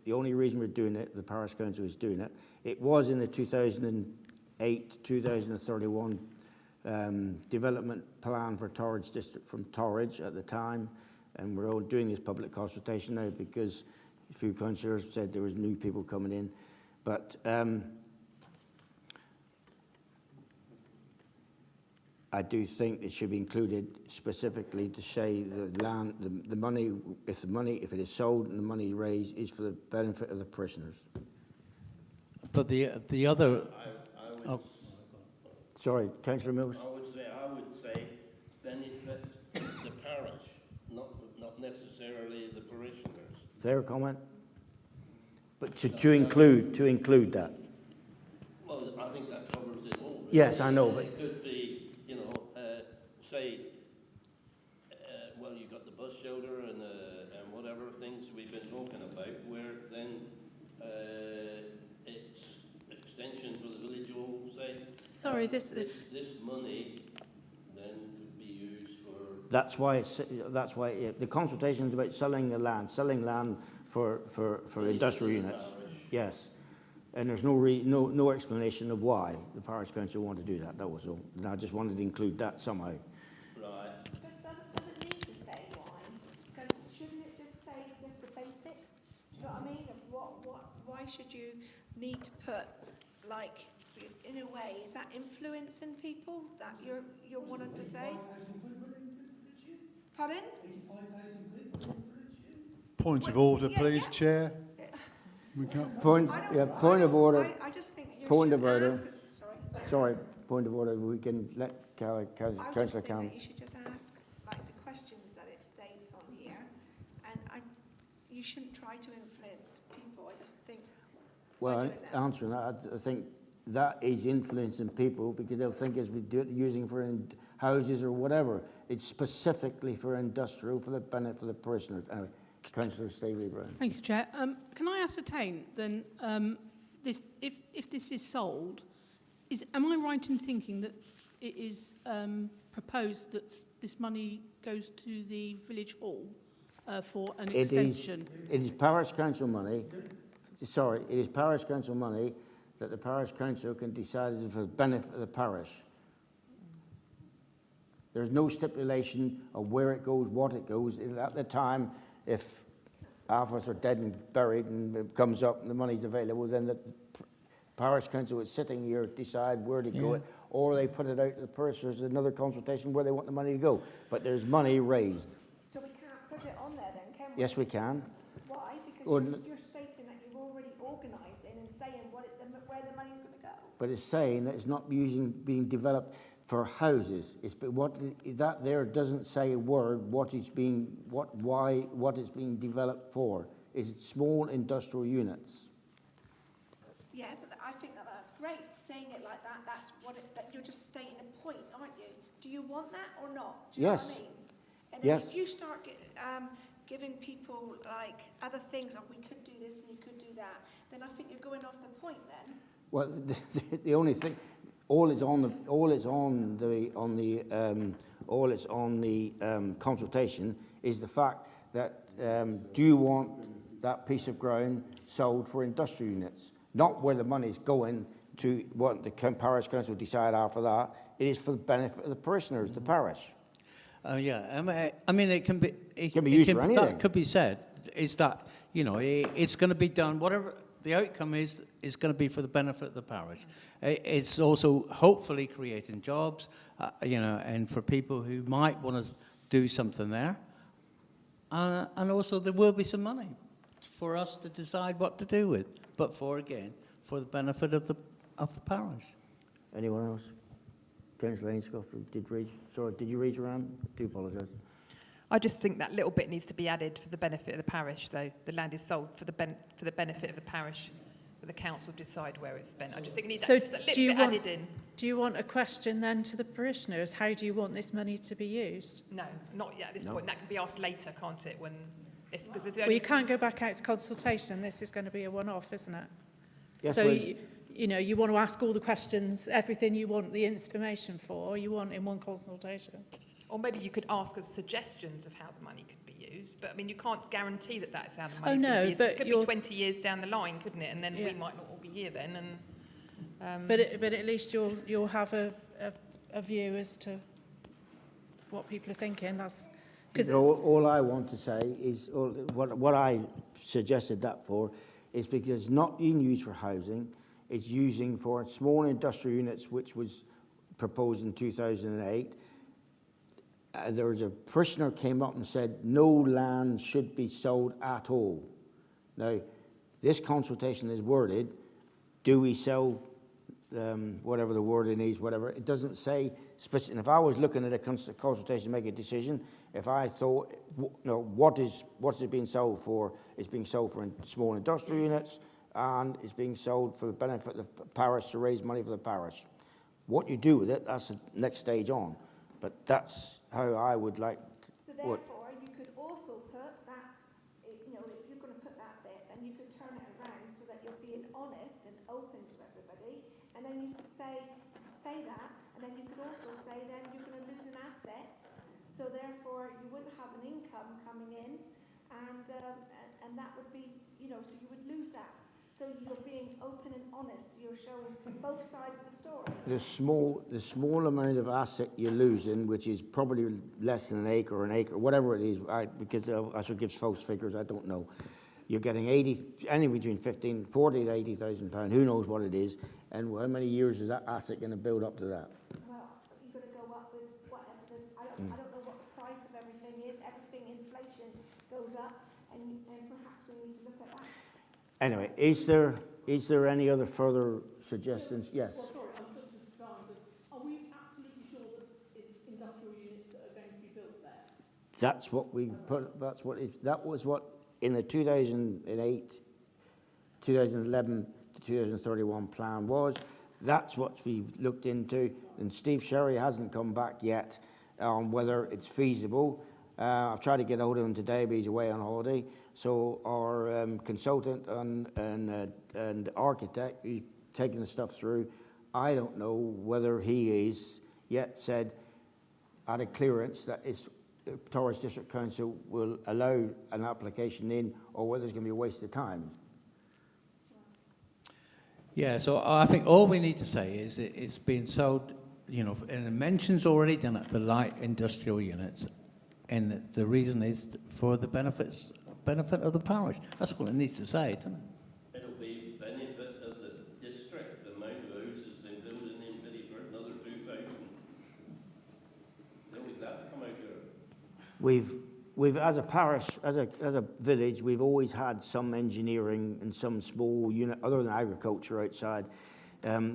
The only reason we're doing it, the parish council is doing it. It was in the 2008-2031 development plan for Torridge District from Torridge at the time, and we're all doing this public consultation now because a few councillors said there was new people coming in, but I do think it should be included specifically to say the money, if it is sold and the money raised is for the benefit of the parishioners. But the other. Sorry, Councillor Mills. I would say benefit the parish, not necessarily the parishioners. Fair comment. But to include that. Well, I think that covers it all. Really. Yes, I know, but it could be, say, well, you've got the bus shelter and whatever things we've been talking about, where then it's extension for the village hall, say. Sorry, this money then could be used for. That's why the consultation is about selling land for industrial units. Yes, and there's no explanation of why the parish council wanted to do that. That was all. And I just wanted to include that somehow. Does it need to say why? Because shouldn't it just say just the basics? Do you know what I mean? Of why should you need to put, like, in a way, is that influencing people that you're wanting to say? Pardon? Point of order, please, Chair. Point of order. I just think you point should of order. ask. Sorry, point of order. We can let Councillor Cameron. You should just ask like the questions that it states on here, and you shouldn't try to influence people. I just think. Well, answering that, I think that is influencing people because they'll think as we do it using for houses or whatever. It's specifically for industrial for the benefit of the parishioners. Anyway, Councillor Stevie Brown. Thank you, Chair. Can I ascertain then, if this is sold, am I right in thinking that it is proposed that this money goes to the village hall for an extension? It is parish council money. Sorry, it is parish council money that the parish council can decide is for the benefit of the parish. There's no stipulation of where it goes, what it goes. At the time, if half of us are dead and buried and it comes up and the money's available, then the parish council is sitting here decide where to go it, or they put it out to the parishioners. There's another consultation where they want the money to go. But there's money raised. So we can't put it on there then, can we? Yes, we can. Why? Because you're stating that you're already organising and saying where the money's going to go. But it's saying that it's not being developed for houses. What there doesn't say a word what it's being developed for. Is it small industrial units? Yeah, but I think that's great. saying it like that, that's what that you're just stating a point, aren't you? Do you want that or not? Do you know what I mean? And then if you start giving people like other things, we could do this and we could do that, then I think you're going off the point then. Well, the only thing, all it's on the consultation is the fact that do you want that piece of ground sold for industrial units? Not where the money's going to what the parish council decide after that. It is for the benefit of the parishioners, the parish. Yeah, I mean, it can be used for anything. That could be said is that, you know, it's going to be done, whatever the outcome is going to be for the benefit of the parish. It's also hopefully creating jobs, you know, and for people who might want to do something there. And also there will be some money for us to decide what to do with, but for the benefit of the parish. Anyone else? Councillor Ainscough, did you raise your hand? I do apologise. I just think that little bit needs to be added for the benefit of the parish, though. The land is sold for the benefit of the parish, but the council decide where it's spent. I just think it needs just a little bit added in. Do you want a question then to the parishioners? How do you want this money to be used? No, not yet at this point. That can be asked later, can't it? Well, you can't go back out to consultation. This is going to be a one-off, isn't it? Yes, so, you know, you want to ask all the questions, everything you want the information for, you want in one consultation. Or maybe you could ask us suggestions of how the money could be used. But, I mean, you can't guarantee that that's how the money's going to be used. It could be 20 years down the line, couldn't it? And then we might not all be here then. And but at least you'll have a view as to what people are thinking. That's because all I want to say is what I suggested that for is because it's not being used for housing. It's using for small industrial units, which was proposed in 2008. There was a parishioner came up and said no land should be sold at all. Now, this consultation is worded, do we sell whatever the wording is, whatever. It doesn't say specific. If I was looking at a consultation to make a decision, if I thought, what's it being sold for? It's being sold for small industrial units, and it's being sold for the benefit of the parish to raise money for the parish. What you do with it, that's the next stage on. But that's how I would like. So therefore, you could also put that, you know, if you're going to put that bit, then you could turn it around so that you're being honest and open to everybody. And then you could say that, and then you could also say then you're going to lose an asset. So therefore, you wouldn't have an income coming in, and that would be, you know, so you would lose that. So you're being open and honest. You're showing both sides of the story. The small amount of asset you're losing, which is probably less than an acre, whatever it is, because I should give folks figures, I don't know. You're getting anywhere between 40 to 80,000 pounds. Who knows what it is, and how many years is that asset going to build up to that? Well, you've got to go up with whatever. I don't know what the price of everything is. Inflation goes up, and perhaps we need to look at that. Anyway, is there any other further suggestions? Yes. Well, sorry, I'm just trying to. Are we absolutely sure that it's industrial units that are going to be built there? That's what we put. That was what in the 2008, 2011 to 2031 plan was. That's what we looked into, and Steve Sherry hasn't come back yet on whether it's feasible. I've tried to get hold of him today, but he's away on holiday. So our consultant and architect, who's taking the stuff through, I don't know whether he is yet said at a clearance that Torres District Council will allow an application in, or whether it's going to be a waste of time. Yeah, so I think all we need to say is it's being sold, you know, and it mentions already done at the light industrial units. And the reason is for the benefit of the parish. That's what it needs to say, doesn't it? It'll be benefit of the district, the amount of houses they're building in Biddy for another 2,000. They'll be glad to come out here. We've as a parish, as a village, we've always had some engineering and some small unit, other than agriculture outside.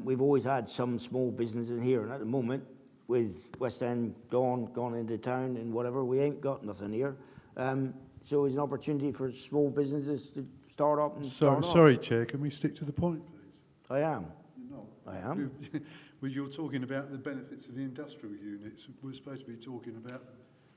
We've always had some small business in here, and at the moment, with West End gone into town and whatever, we ain't got nothing here. So it's an opportunity for small businesses to start up and start off. Sorry, Chair, can we stick to the point, please? I am. No. I am. Well, you're talking about the benefits of the industrial units. We're supposed to be talking about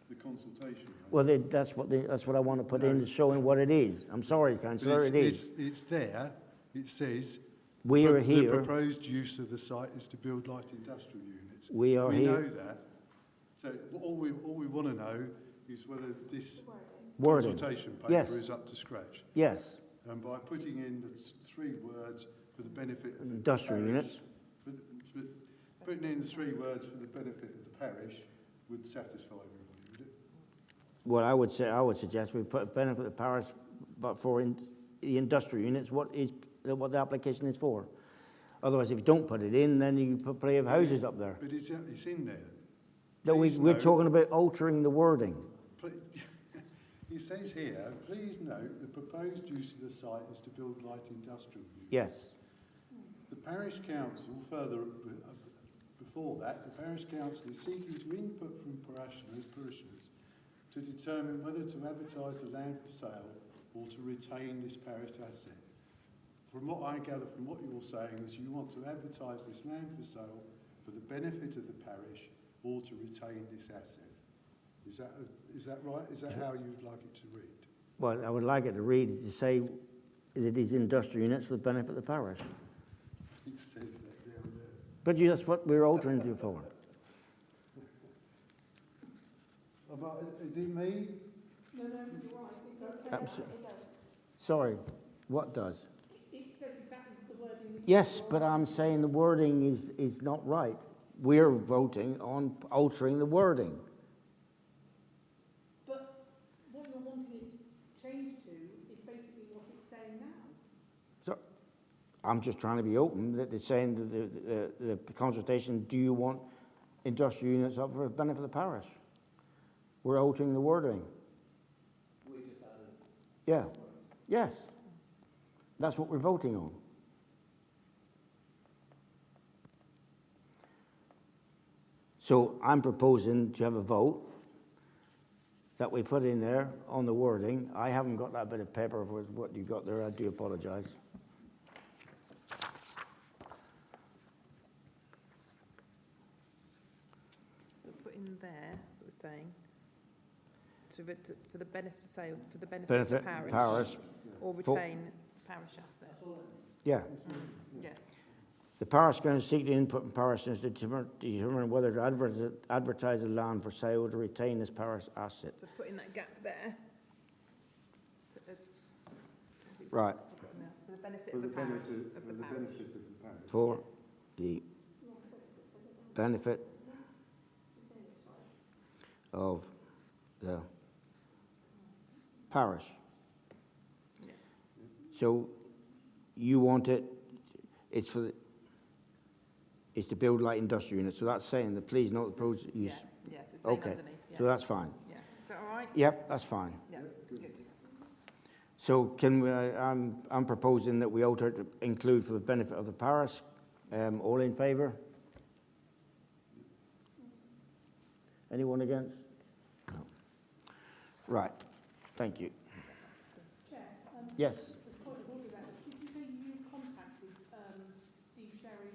the consultation. Well, that's what I want to put in, is showing what it is. I'm sorry, councillor, it is. It's there. It says We are the here. proposed use of the site is to build light industrial units. We are we here. know that. So all we want to know is whether this Wording. consultation Yes. paper is up to scratch. Yes, And by putting in the three words for the benefit of the industrial parish, units. Putting in the three words for the benefit of the parish would satisfy everybody, would it? Well, I would suggest we put benefit of the parish, but for the industrial units, what the application is for. Otherwise, if you don't put it in, then you put plenty of houses up there. But it's in there. No, Please we're note- talking about altering the wording. It says here, please note the proposed use of the site is to build light industrial units. Yes, The parish council, before that, the parish council is seeking to input from parishioners to determine whether to advertise the land for sale or to retain this parish asset. From what I gather from what you're saying is you want to advertise this land for sale for the benefit of the parish or to retain this asset. Is that right? Is that how you'd like it to read? well, I would like it to read, to say that it is industrial units for the benefit of the parish. It says that down there. But that's what we're altering it for. Is it me? No, you're right. Sorry, what does? It says exactly the wording. Yes, but I'm saying the wording is not right. We're voting on altering the wording. But what you're wanting it changed to is basically what it's saying now. So I'm just trying to be open, that it's saying that the consultation, do you want industrial units up for the benefit of the parish? We're altering the wording. We just added. Yeah, yes. That's what we're voting on. So I'm proposing to have a vote that we put in there on the wording. I haven't got that bit of paper with what you got there. I do apologise. So put in there, what we're saying, for the benefit of sale, for the benefit of the parish, or retain parish asset. Yeah. Yeah. The parish going to seek the input from parishioners to determine whether to advertise the land for sale or to retain this parish asset. So put in that gap there. Right. For the benefit of the parish. For the benefit of the parish. Yeah. So you want it's to build light industrial units. So that's saying that please note the pros use. Yeah, it's the same Okay, underneath, yeah. so that's fine. Yeah. Is that all right? Yep, that's fine. Yeah, good. So can we, I'm proposing that we alter it to include for the benefit of the parish. All in favour? Anyone against? No. Right, thank you. Chair, Yes, as point of order there, did you say you contacted Steve Sherry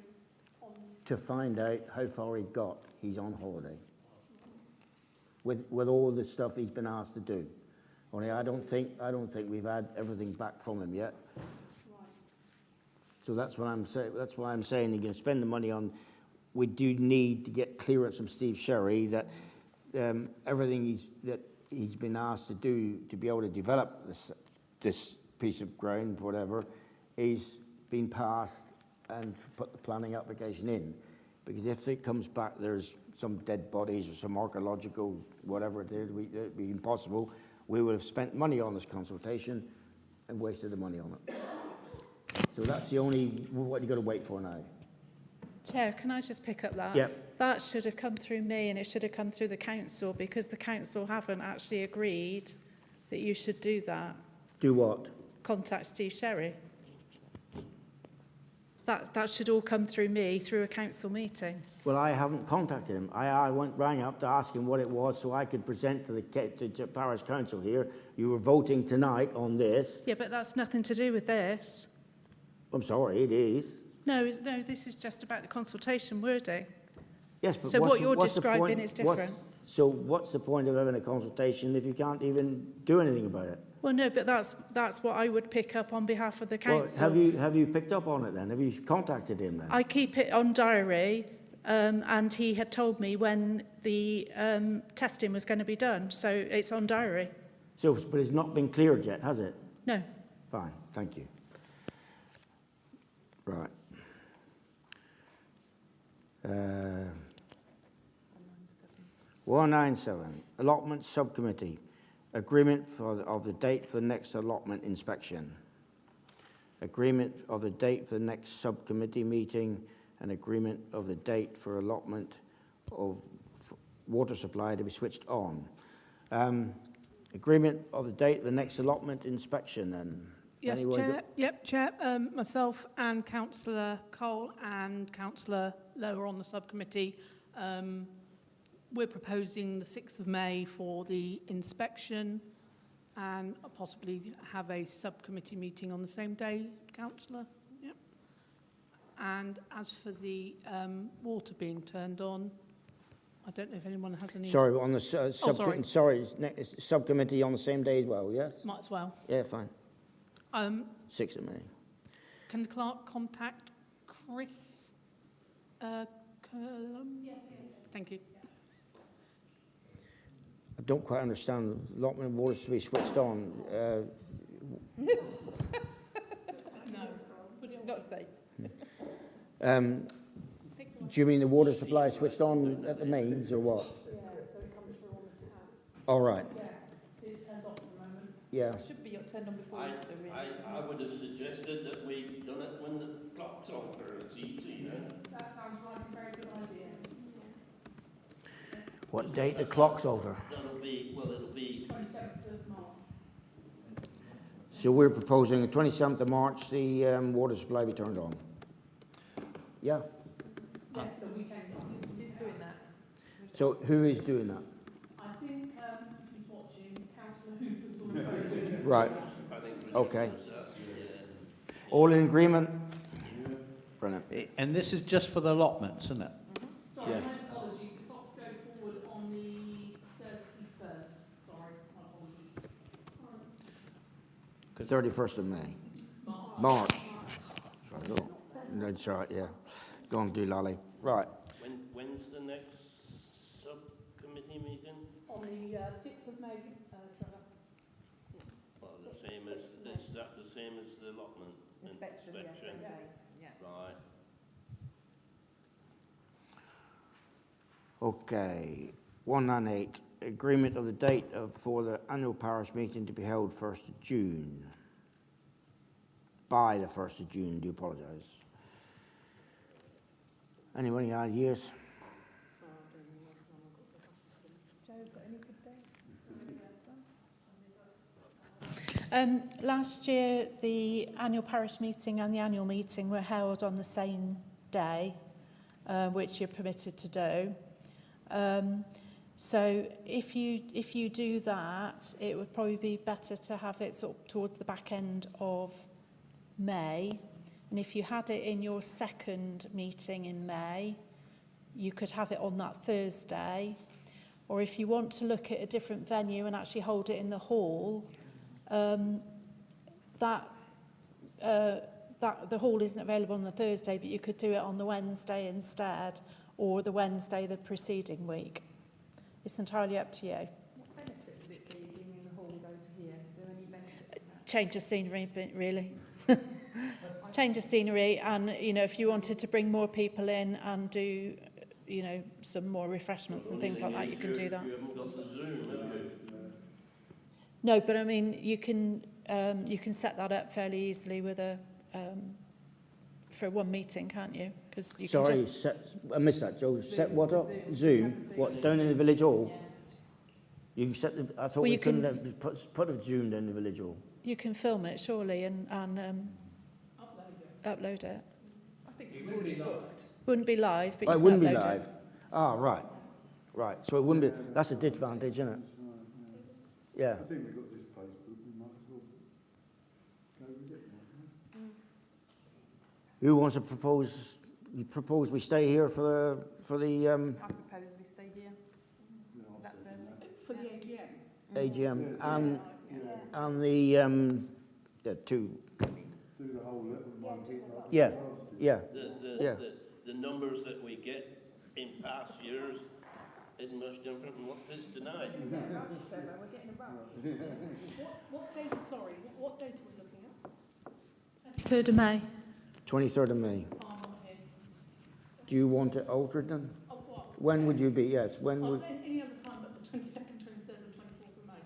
on... to find out how far he got, he's on holiday. With all the stuff he's been asked to do. Only I don't think we've had everything back from him yet. Right. So that's what I'm saying. That's why I'm saying you can spend the money on. We do need to get clearance from Steve Sherry that everything he's been asked to do to be able to develop this piece of ground, whatever, is being passed and put the planning application in. Because if it comes back, there's some dead bodies or some archaeological whatever it is, it'd be impossible. We would have spent money on this consultation and wasted the money on it. So that's the only, what you've got to wait for now. Chair, can I just pick up that? Yep. That should have come through me and it should have come through the council because the council haven't actually agreed that you should do that. Do what? Contact Steve Sherry. That should all come through me through a council meeting. Well, I haven't contacted him. I rang up to ask him what it was so I could present to the parish council here. You were voting tonight on this. Yeah, but that's nothing to do with this. I'm sorry, it is. No, this is just about the consultation wording. Yes, but So what's what the- you're what's the describing point- is different. So what's the point of having a consultation if you can't even do anything about it? Well, no, but that's what I would pick up on behalf of the Well, council. have you picked up on it then? Have you contacted him then? I keep it on diary, and he had told me when the testing was going to be done, so it's on diary. So, but it's not been cleared yet, has it? No. Fine, thank you. Right. 197, allotment subcommittee, agreement of the date for the next allotment inspection. Agreement of the date for the next subcommittee meeting, and agreement of the date for allotment of water supply to be switched on. Agreement of the date of the next allotment inspection then. Yes, Anyone Chair. Yep, Chair. Myself and Councillor Cole and Councillor Lowe are on the subcommittee. We're proposing the 6th of May for the inspection and possibly have a subcommittee meeting on the same day, Councillor. Yep. And as for the water being turned on, I don't know if anyone has any... Sorry, on the subcommittee on the same day as well, yes? Might as well. Yeah, fine. 6th of May. Can the clerk contact Chris? Yes. Thank you. I don't quite understand. Allotment of water to be switched on. No, but it's got to say. Do you mean the water supply is switched on at the mains or what? Yeah, so it comes through on the tap. All right. Yeah, it's turned off at the moment. Yeah. It should be turned on before Easter, really. I would have suggested that we'd done it when the clock's over. It's easy, you know? That sounds like a very good idea. What date the clock's over? It'll be 27th of March. So we're proposing the 27th of March, the water supply be turned on. Yeah. Yeah, the weekend. Who's doing that? So who is doing that? I think who's watching, Councillor Hooper's on the phone. Right. I think Okay. All in agreement? Brilliant. And this is just for the allotments, isn't it? Sorry, Yeah. my apologies. The clocks go forward on the 31st. Sorry, my apologies. 31st of May. March. Sorry, no. That's right, yeah. Go on, do lolly. Right. When's the next subcommittee meeting? On the 6th of May, Trevor. Well, is that the same as the allotment? Inspection, yeah, same day. Yeah. Right. Okay. 198, agreement of the date for the annual parish meeting to be held 1st of June. By the 1st of June, do apologise. Anyone any ideas? Last year, the annual parish meeting and the annual meeting were held on the same day, which you're permitted to do. So if you do that, it would probably be better to have it sort of towards the back end of May. And if you had it in your second meeting in May, you could have it on that Thursday. Or if you want to look at a different venue and actually hold it in the hall, the hall isn't available on the Thursday, but you could do it on the Wednesday instead, or the Wednesday the preceding week. It's entirely up to you. What benefit would it be being in the hall and going to here? Is there any benefit? Change of scenery, really. Change of scenery, and if you wanted to bring more people in and do, some more refreshments and things like that, you can do that. You haven't got the Zoom, have you? No, but I mean, you can set that up fairly easily with for one meeting, can't you? Because you Sorry, can just I missed that, Joe. Set what up? Zoom? What, down in the village hall? You can set the... I thought Well, we you couldn't can- have put a Zoom down in the village hall. you can film it surely and upload it. I think it would be booked. Wouldn't be live, but Oh, you it can wouldn't be upload live. it. Ah, right. Right. So it wouldn't be... That's a disadvantage, isn't it? Yeah. I think we've got this Facebook, we might as well go with it. mightn't we? Who wants to propose? You propose we stay here for the I propose we stay here. That Thursday. For the AGM? AGM and the two. Do the whole little one. Yeah, yeah. The numbers that we get in past years isn't much different from what it is tonight. We're getting a rush. What date, sorry, what date are we looking at? 3rd of May. 23rd of May. Oh, I'm not here. Do you want it altered then? Oh, what? When would you be? Yes, when Oh, would? any other time but the 22nd, 23rd and 24th of May.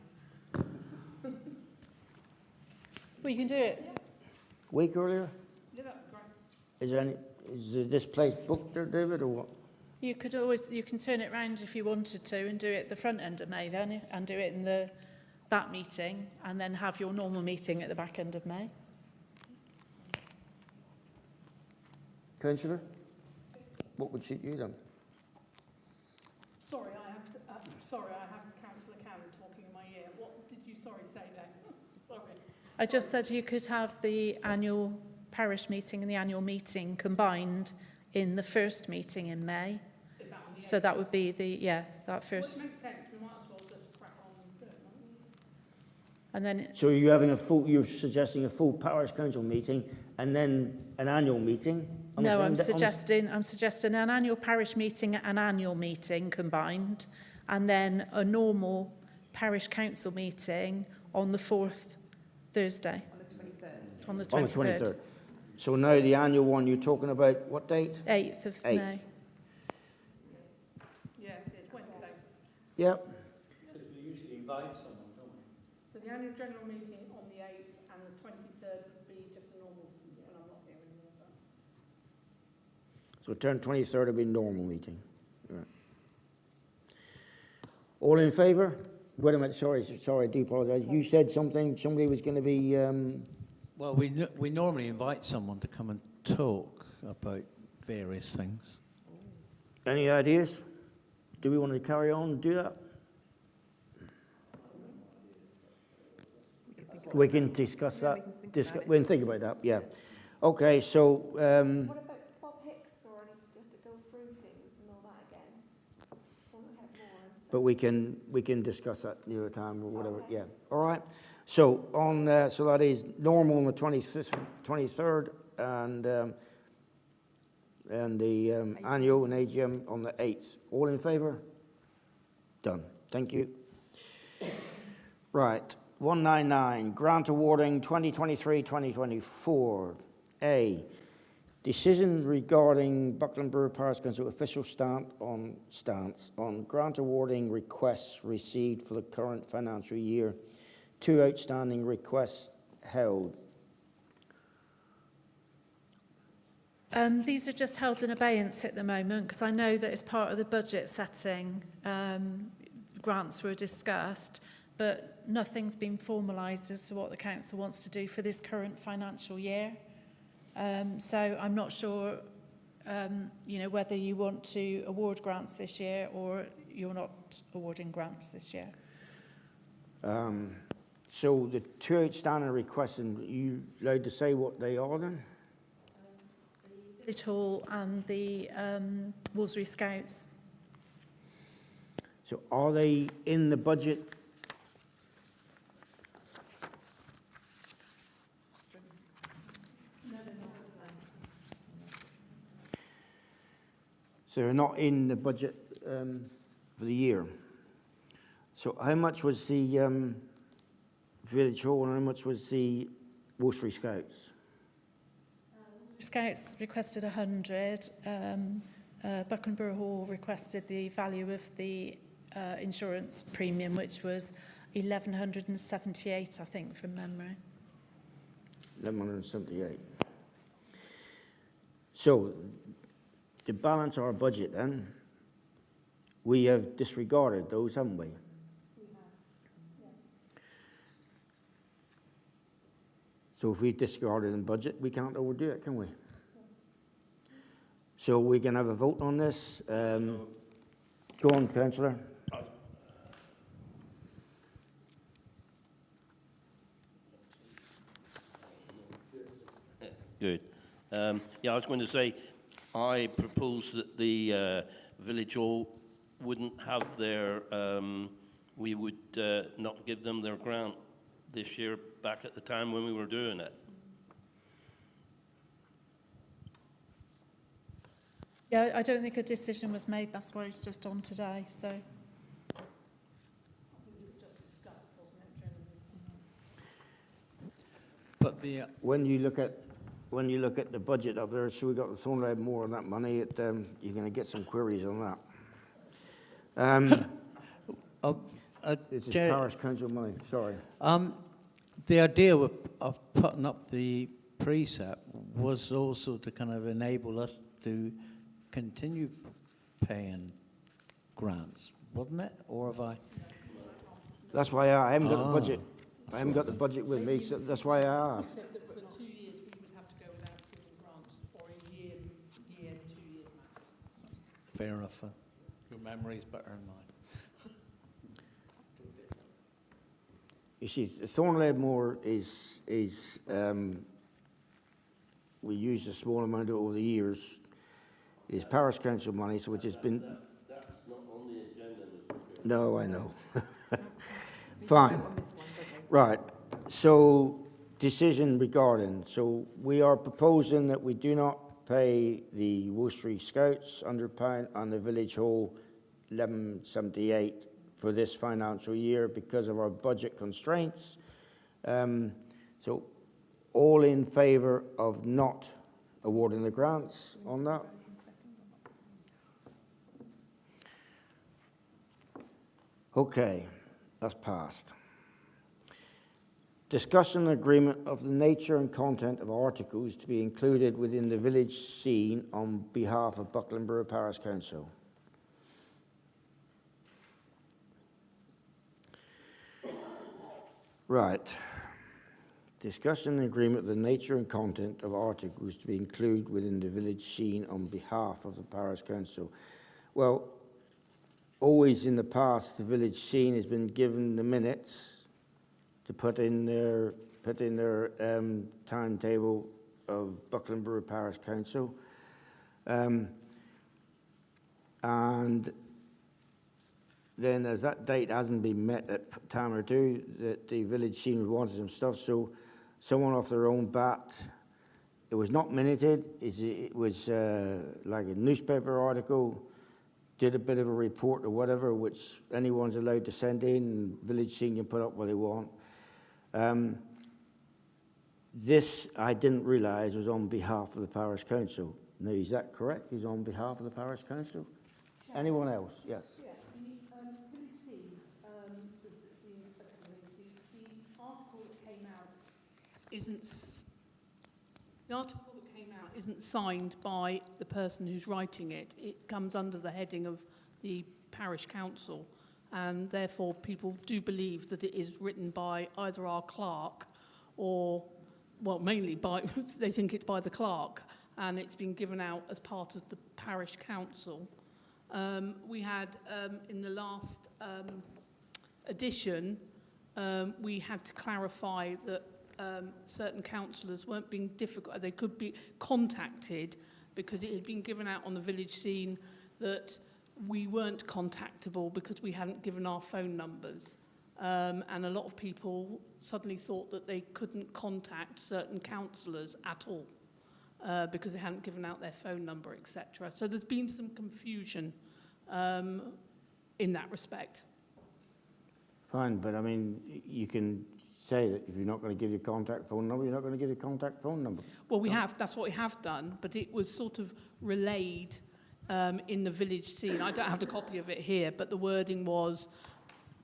Well, you can do it. Week earlier? Yeah, that'd be great. Is there any? Is this place booked there, David, or what? You can turn it round if you wanted to and do it the front end of May then, and do it in that meeting, and then have your normal meeting at the back end of May. Councillor? What would suit you then? Sorry, I have Councillor Cowan talking in my ear. What did you, say there? Sorry. I just said you could have the annual parish meeting and the annual meeting combined in the first meeting in May. Is that on the So that would be that Well, it first, makes sense. We might as well just crack on and do it, mightn't we? and then So you're suggesting a full parish council meeting and then an annual meeting? no, I'm suggesting an annual parish meeting and an annual meeting combined, and then a normal parish council meeting on the 4th Thursday. On the 23rd. On the 23rd. So now the annual one, you're talking about what date? 8th of 8th. May. Yeah, it's Wednesday. Yep. Because we usually invite someone, don't we? So the annual general meeting on the 8th and the 23rd would be just a normal, and I'm not here anymore. So turn 23rd will be normal meeting. Right. All in favour? Wait a minute, sorry, I do apologise. You said something, somebody was going to be... Well, we normally invite someone to come and talk about various things. Any ideas? Do we want to carry on and do that? We can discuss that. We can think about that, yeah. Okay, so... What about Bob Hicks or just to go through things and all that again? Want to have more and stuff? But we can discuss that near a time or whatever, Okay. yeah. All right. So so that is normal on the 23rd and the annual and AGM on the 8th. All in favour? Done. Thank you. Right. 199, grant awarding 2023-2024. A, decision regarding Buckland Brewer Parish Council official stance on grant awarding requests received for the current financial year. 2 outstanding requests held. These are just held in abeyance at the moment because I know that as part of the budget setting, grants were discussed, but nothing's been formalised as to what the council wants to do for this current financial year. So I'm not sure, whether you want to award grants this year or you're not awarding grants this year. So the 2 outstanding requests, and you allowed to say what they are then? The Village Hall and the Wolseley Scouts. So are they in the budget? So they're not in the budget for the year. So how much was the Village Hall and how much was the Wolseley Scouts? Scouts requested 100. Buckland Brewer Hall requested the value of the insurance premium, which was 1,178, I think, from memory. 1,178. So to balance our budget then, we have disregarded those, haven't we? So if we discarded in budget, we can't overdo it, can we? So we can have a vote on this. Go on, councillor. Good. Yeah, I was going to say, I propose that the village hall wouldn't have their, we would not give them their grant this year back at the time when we were doing it. Yeah, I don't think a decision was made. That's why it's just on today. So. But the When you look at the budget up there, so we got the Thornley more on that money. You're going to get some queries on that. It's just parish council money. Sorry. the idea of putting up the precept was also to kind of enable us to continue paying grants, wasn't it? Or have I? That's why I haven't got the budget. I haven't got the budget with me, so that's why I asked. Said that for 2 years we would have to go without giving grants, or a year, 2 years max. Fair enough. Your memory's better than mine. You see, Thornleadmore is we used a small amount of it over the years. It's parish council money, so which has been. That's not on the agenda, Mr. Chair. No, I know. Fine. Right. So, decision regarding. So, we are proposing that we do not pay the Worcester Scouts £100 on the Village Hall 1178 for this financial year because of our budget constraints. So, all in favour of not awarding the grants on that? Okay, that's passed. Discussion and agreement of the nature and content of articles to be included within the village scene on behalf of Buckland Brewer Parish Council. Right. Discussion and agreement of the nature and content of articles to be included within the village scene on behalf of the Parish Council. Well, always in the past, the village scene has been given the minutes to put in their timetable of Buckland Brewer Parish Council, and then as that date hasn't been met at time or two, that the village scene wanted some stuff, so someone off their own bat, it was not minuted, it was like a newspaper article, did a bit of a report or whatever, which anyone's allowed to send in, and village scene can put up what they want. This, I didn't realise, was on behalf of the Parish Council. Now, is that correct? Is on behalf of the Parish Council? Anyone else? Yes. Yeah, the village scene, the article that came out isn't signed by the person who's writing it. It comes under the heading of the Parish Council, and therefore people do believe that it is written by either our clerk or, well, mainly by, they think it's by the clerk, and it's been given out as part of the Parish Council. We had, in the last edition, we had to clarify that certain councillors weren't being difficult, they could be contacted because it had been given out on the village scene that we weren't contactable because we hadn't given our phone numbers. And a lot of people suddenly thought that they couldn't contact certain councillors at all because they hadn't given out their phone number, etc. So there's been some confusion in that respect. Fine, but I mean, you can say that if you're not going to give your contact phone number, you're not going to give your contact phone number. Well, that's what we have done, but it was sort of relayed in the village scene. I don't have the copy of it here, but the wording was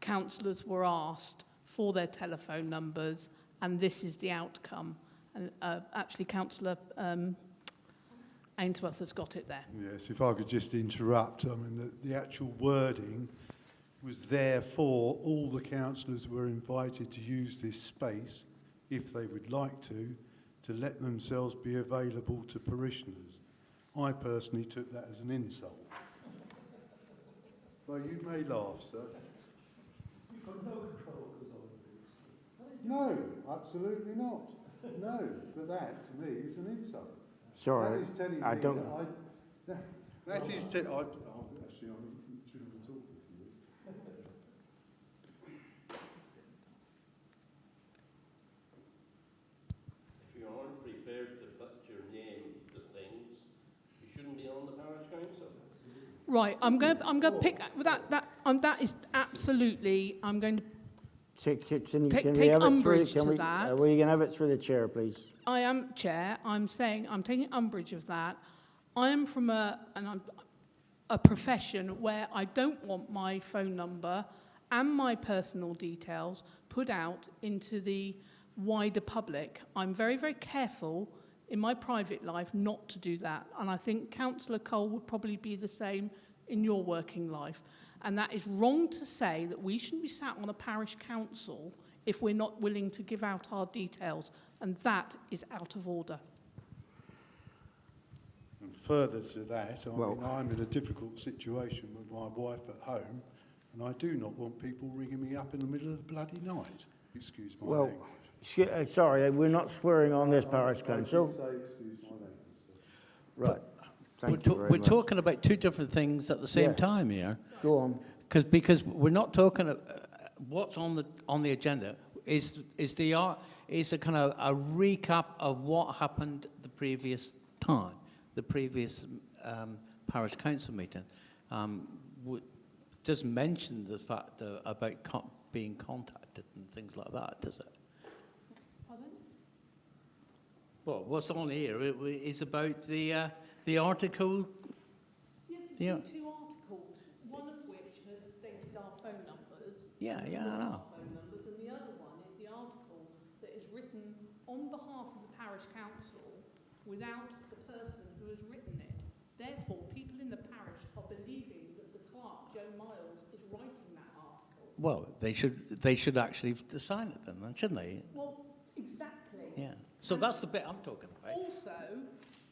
councillors were asked for their telephone numbers, and this is the outcome. And actually, Councillor Ainsworth has got it there. Yes, if I could just interrupt, I mean, the actual wording was therefore all the councillors were invited to use this space, if they would like to let themselves be available to parishioners. I personally took that as an insult. Well, you may laugh, sir. You've got no control over No, absolutely not. No, but that to me is an insult. Sorry, That is telling I me don't. that is actually, I'm should have talked with you. If you aren't prepared to put your name to things, you shouldn't be on the parish council. Right, I'm going to pick that is absolutely. I'm going to. Can Take we have it through? umbrage Can to we? that. We can have it through the chair, please. I am chair. I'm saying I'm taking umbrage of that. I am from a profession where I don't want my phone number and my personal details put out into the wider public. I'm very, very careful in my private life not to do that. And I think Councillor Cole would probably be the same in your working life. And that is wrong to say that we shouldn't be sat on a parish council if we're not willing to give out our details. And that is out of order. And further to that, I'm in a difficult situation with my wife at home, and I do not want people ringing me up in the middle of the bloody night. Excuse my language. Sorry, we're not swearing on this parish council. Excuse my language. Right. We're talking about two different things at the same time here. Go on. Because we're not talking what's on the agenda is a kind of a recap of what happened the previous time, the previous parish council meeting. Doesn't mention the fact about being contacted and things like that, does it? Pardon? Well, what's on here is about the article. Yeah, there's been two articles, one of which has stated our phone numbers. Yeah, I know. Phone numbers, and the other one is the article that is written on behalf of the parish council without the person who has written it. Therefore, people in the parish are believing that the clerk, Joe Miles, is writing that article. Well, they should actually sign it then, shouldn't they? Well, exactly. Yeah. So that's the bit I'm talking about. Also,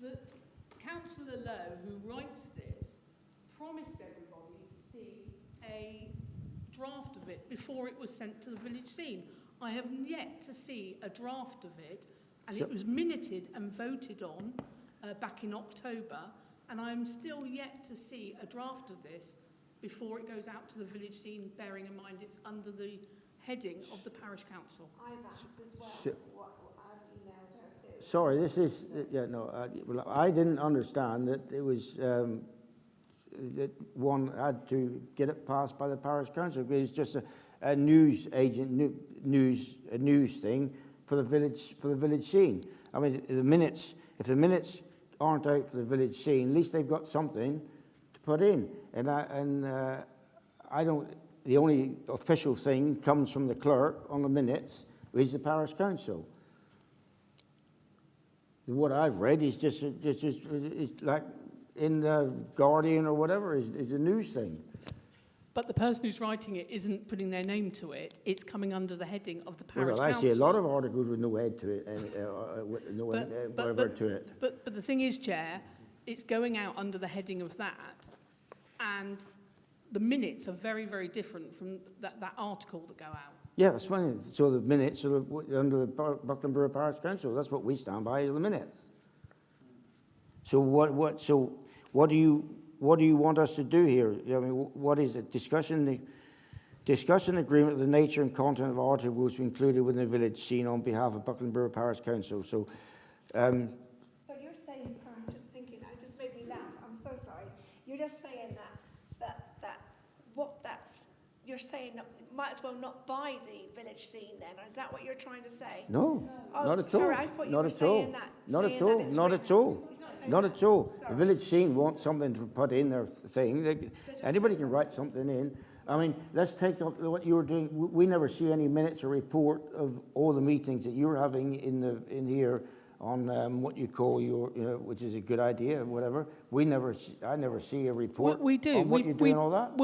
that Councillor Lowe, who writes this, promised everybody to see a draft of it before it was sent to the village scene. I have yet to see a draft of it, and it was minuted and voted on back in October, and I'm still yet to see a draft of this before it goes out to the village scene, bearing in mind it's under the heading of the parish council. I've asked as well. What I've emailed her too. Sorry, this is, I didn't understand that it was, that one had to get it passed by the parish council, because it's just a news agent, a news thing for the village scene. I mean, if the minutes aren't out for the village scene, at least they've got something to put in. And I don't, the only official thing comes from the clerk on the minutes, is the parish council. What I've read is just it's like in the Guardian or whatever, is a news thing. But the person who's writing it isn't putting their name to it. It's coming under the heading of the parish Well, I council. see a lot of articles with no head to it, and whatever to it. But the thing is, Chair, it's going out under the heading of that, and the minutes are very, very different from that article that go out. Yeah, that's fine. So the minutes are under the Buckland Brewer Parish Council. That's what we stand by, is the minutes. So what do you want us to do here? I mean, what is it? Discuss an agreement of the nature and content of articles included within the village scene on behalf of Buckland Brewer Parish Council. So, So you're saying, sorry, I'm just thinking, it just made me laugh. I'm so sorry. You're just saying you're saying might as well not buy the village scene then. Is that what you're trying to say? No, not at all. Sorry, I thought you were saying that. Not at all. Not at all. Not at all. The village scene wants something to put in their thing. Anybody can write something in. I mean, let's take up what you were doing. We never see any minutes or report of all the meetings that you're having in here on what you call your, which is a good idea, whatever. I never see a report we do. on what you do and all that.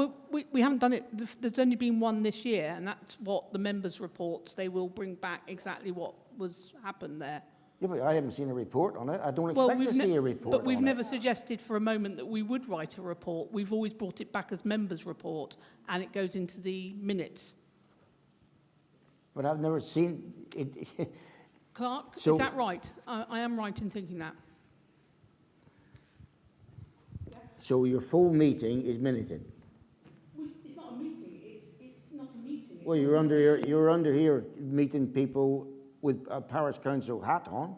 We haven't done it. There's only been one this year, and that's what the members' reports. They will bring back exactly what was happened there. Yeah, but I haven't seen a report on it. I don't expect to see a report. But we've never suggested for a moment that we would write a report. We've always brought it back as members' report, and it goes into the minutes. But I've never seen it. Clark, So- is that right? I am right in thinking that. So your full meeting is minuted. It's not a meeting, it's not a meeting. Well, you're under here meeting people with a parish council hat on.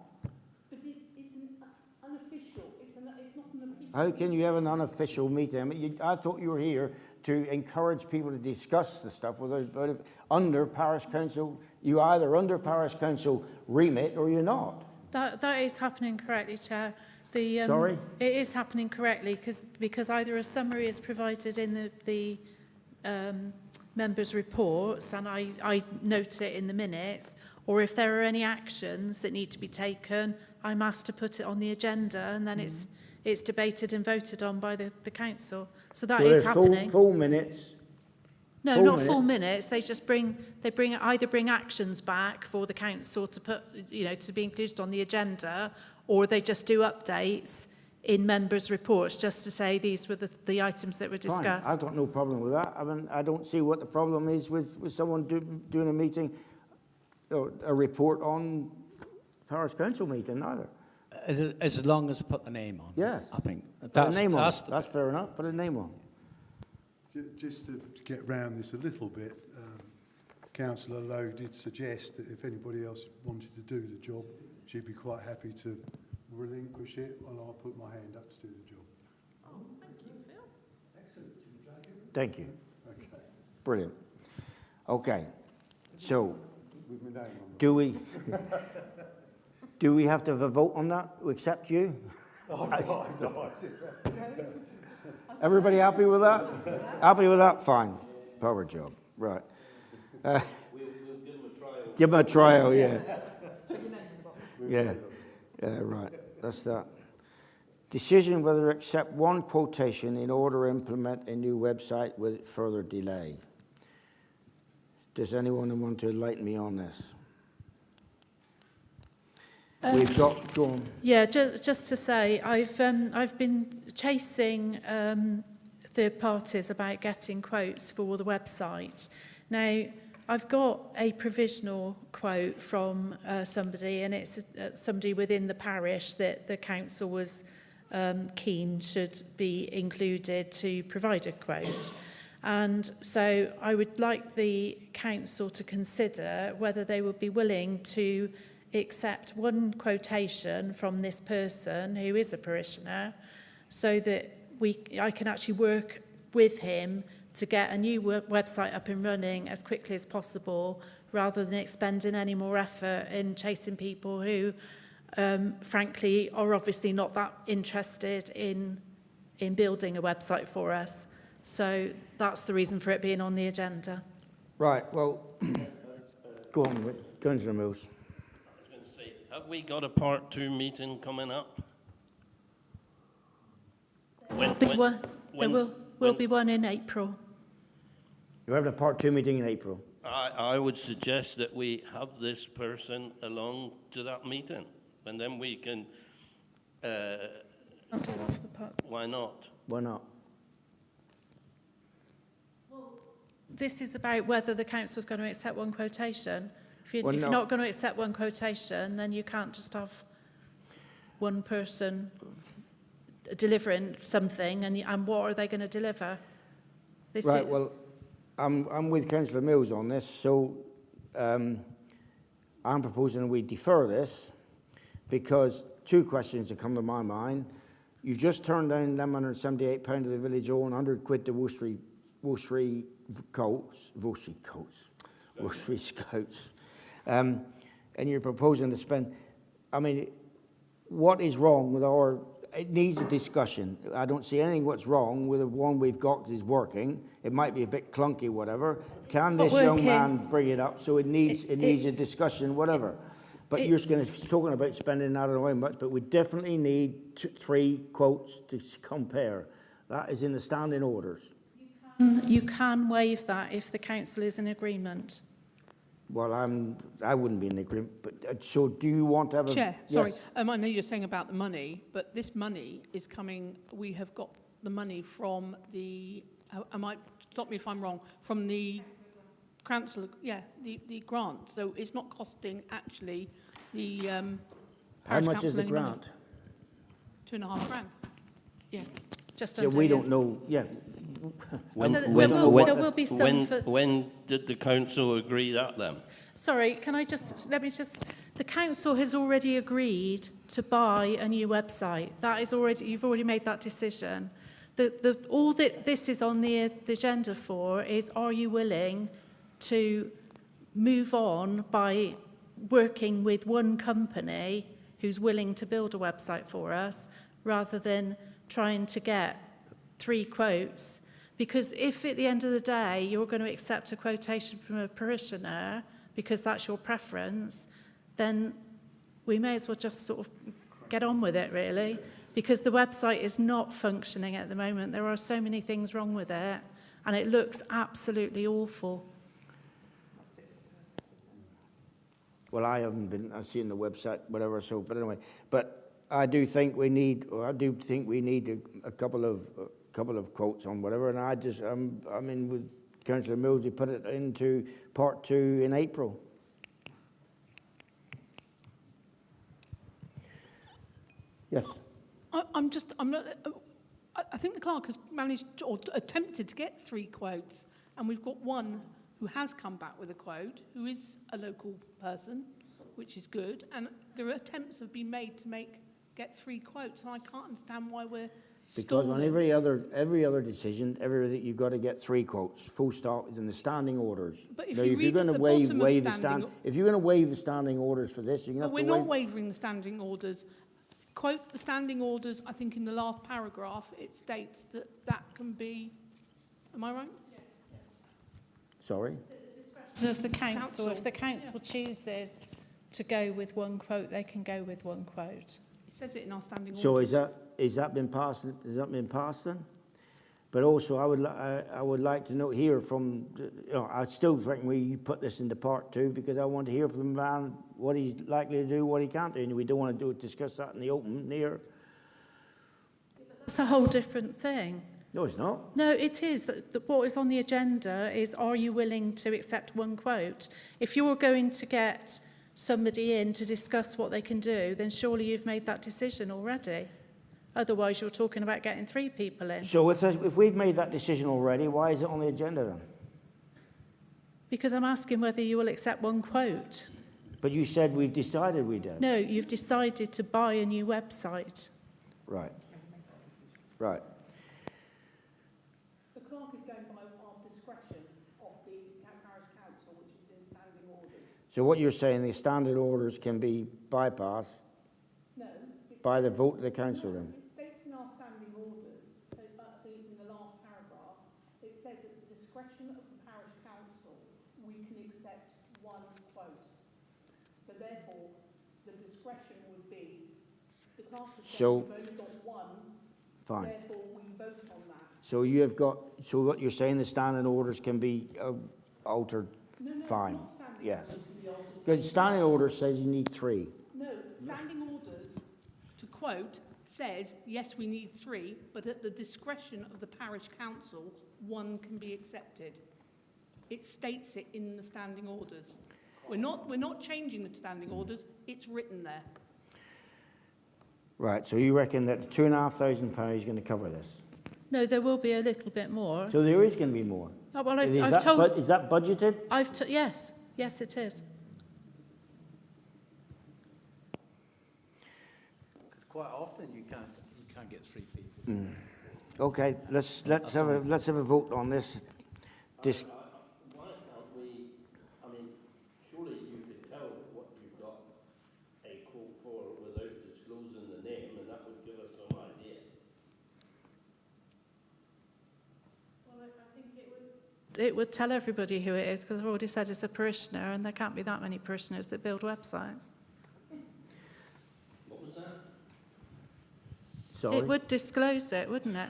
But it's an unofficial, it's not an official. How can you have an unofficial meeting? I mean, I thought you were here to encourage people to discuss the stuff under parish council. You either under parish council remit or you're not. That is happening correctly, Chair. Sorry? It is happening correctly because either a summary is provided in the members' reports, and I note it in the minutes, or if there are any actions that need to be taken, I'm asked to put it on the agenda, and then it's debated and voted on by the council. So that is happening. Full minutes. No, full not minutes. full minutes. They just either bring actions back for the council to put, to be included on the agenda, or they just do updates in members' reports just to say these were the items that were discussed. Fine. I've got no problem with that. I mean, I don't see what the problem is with someone doing a meeting or a report on parish council meeting either. As long as I put the name on. Yes. I think Put a name on. That's fair enough. Put a name on. Just to get round this a little bit, Councillor Lowe did suggest that if anybody else wanted to do the job, she'd be quite happy to relinquish it, and I'll put my hand up to do the job. Oh, thank you, Phil. Excellent. Thank you. Okay. Brilliant. Okay. So, do we have to have a vote on that to accept you? Oh, no, I have no idea. Everybody happy with that? Happy with that? Fine. Power job. Right. We'll give them a trial. Give them a trial, yeah. Yeah, right. That's that. Decision whether to accept one quotation in order to implement a new website with further delay. Does anyone want to enlighten me on this? We've got, go on. Yeah, just to say, I've been chasing third parties about getting quotes for the website. Now, I've got a provisional quote from somebody, and it's somebody within the parish that the council was keen should be included to provide a quote. And so I would like the council to consider whether they would be willing to accept one quotation from this person who is a parishioner so that I can actually work with him to get a new website up and running as quickly as possible, rather than expending any more effort in chasing people who, frankly, are obviously not that interested in building a website for us. So that's the reason for it being on the agenda. Right, well, go on with Councillor Mills. Have we got a part 2 meeting coming up? There will be one in April. You're having a part 2 meeting in April. I would suggest that we have this person along to that meeting, and then we can. Why not? Why not? This is about whether the council is going to accept one quotation. If you're no. not going to accept one quotation, then you can't just have one person delivering something, and what are they going to deliver? Right, well, I'm with Councillor Mills on this, so I'm proposing we defer this because 2 questions have come to my mind. You just turned down them £178 of the village own, 100 quid to Wolseley Scouts, and you're proposing to spend, I mean, what is wrong with it needs a discussion. I don't see anything what's wrong with the one we've got because it's working. It might be a bit clunky, whatever. Can this young man bring it up? So it needs a discussion, whatever. But you're going to be talking about spending that away much, but we definitely need 3 quotes to compare. That is in the standing orders. You can waive that if the council is in agreement. Well, I wouldn't be in agreement, but so do you want to have a... Chair, sorry, yes. I know you're saying about the money, but this money is coming, we have got the money from the, stop me if I'm wrong, from the council, the grant, so it's not costing actually the How much council is the any money. grant? £2.5 grand. Yeah. Just So under, we yeah. don't know, yeah. When, So when, there will when, be some when, for- when did the council agree that then? Sorry, the council has already agreed to buy a new website. That is already, you've already made that decision. All that this is on the agenda for is, are you willing to move on by working with one company who's willing to build a website for us, rather than trying to get 3 quotes? Because if at the end of the day you're going to accept a quotation from a parishioner because that's your preference, then we may as well just sort of get on with it, really, because the website is not functioning at the moment. There are so many things wrong with it, and it looks absolutely awful. Well, I haven't been, I've seen the website, whatever, so, but anyway. But I do think we need a couple of quotes on whatever, and I'm in with Councillor Mills. We put it into part 2 in April. Yes. I think the clerk has managed or attempted to get 3 quotes, and we've got one who has come back with a quote, who is a local person, which is good, and there are attempts have been made to get 3 quotes, and I can't understand why we're Because stalling. on every other decision, everything you've got to get 3 quotes. Full stop. Is in the standing orders. But if now, you if you're read at going to the waive bottom of the standing if you're going to waive the standing orders for this, you're going to have But to we're waive. not wavering the standing orders. Quote the standing orders. I think in the last paragraph it states that can be. Am I right? Sorry. Of the council, if the council chooses to go with one quote, they can go with one quote. It says it in our standing So orders. is that been passed? Has that been passed then? But also, I would like to hear from. I still reckon we put this into part 2 because I want to hear from the man what he's likely to do, what he can't do, and we don't want to discuss that in the open here. That's a whole different thing. No, it's not. No, it is. What is on the agenda is, are you willing to accept one quote? If you're going to get somebody in to discuss what they can do, then surely you've made that decision already. Otherwise, you're talking about getting 3 people in. So if we've made that decision already, why is it on the agenda then? Because I'm asking whether you will accept one quote. But you said we've decided we did. No, you've decided to buy a new website. Right. Right. The clerk is going by our discretion of the parish council, which is in standing orders. So what you're saying, the standard orders can be bypassed No. by the vote of the council then? It states in our standing orders, in the last paragraph, it says at the discretion of the parish council, we can accept 1 quote. So therefore, the discretion would be, the clerk has said So- we've only got 1, Fine. therefore we vote on that. So so what you're saying, the standing orders can be altered? No, Fine. not standing Yes. orders can be altered. Because standing order says you need 3. No, standing orders, to quote, says, yes, we need 3, but at the discretion of the parish council, 1 can be accepted. It states it in the standing orders. We're not changing the standing orders, it's written there. Right, so you reckon that the £2,500 is going to cover this? No, there will be a little bit more. So there is going to be more? Oh, well, is I've told... Is that budgeted? Yes, it is. Quite often you can't get 3 people. Okay, let's have a vote on this. Why can't we, surely you could tell what you've got a quote for without disclosing the name, and that would give us some idea. Well, I think it would tell everybody who it is, because I've already said it's a parishioner, and there can't be that many parishioners that build websites. What was that? Sorry? It would disclose it, wouldn't it?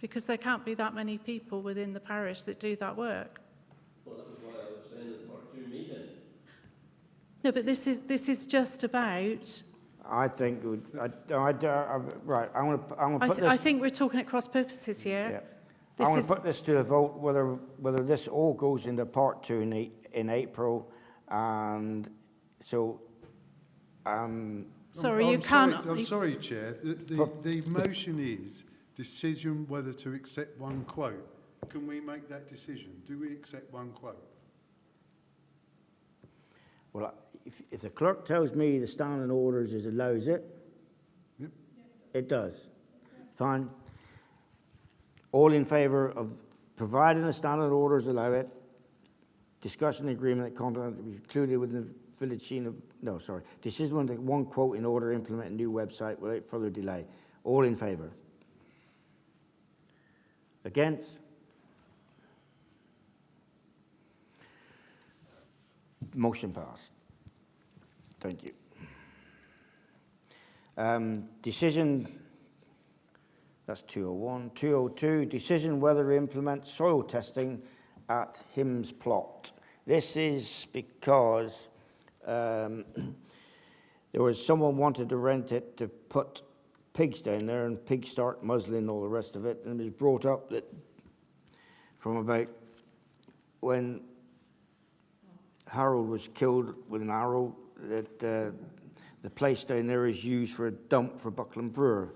Because there can't be that many people within the parish that do that work. Well, that was why I was saying the part 2 meeting. No, but this is just about... I think, right, I'm going to put this... I think we're talking at cross purposes here. Yeah. I want to put this to a vote, whether this all goes into part 2 in April, and so... Sorry, I'm you can't... I'm sorry, Chair. The motion is decision whether to accept one quote. Can we make that decision? Do we accept one quote? Well, if the clerk tells me the standing orders allows it, Yep. it does. Fine. All in favour of providing the standing orders allow it, discussion agreement that content to be included within the village scene of, no, sorry, decision on the one quote in order to implement a new website without further delay. All in favour? Against? Motion passed. Thank you. Decision, that's 201. 202, decision whether to implement soil testing at Hims Plot. This is because there was someone wanted to rent it to put pigs down there, and pigs start muzzling all the rest of it, and it was brought up that from about when Harold was killed with an arrow, that the place down there is used for a dump for Buckland Brewer.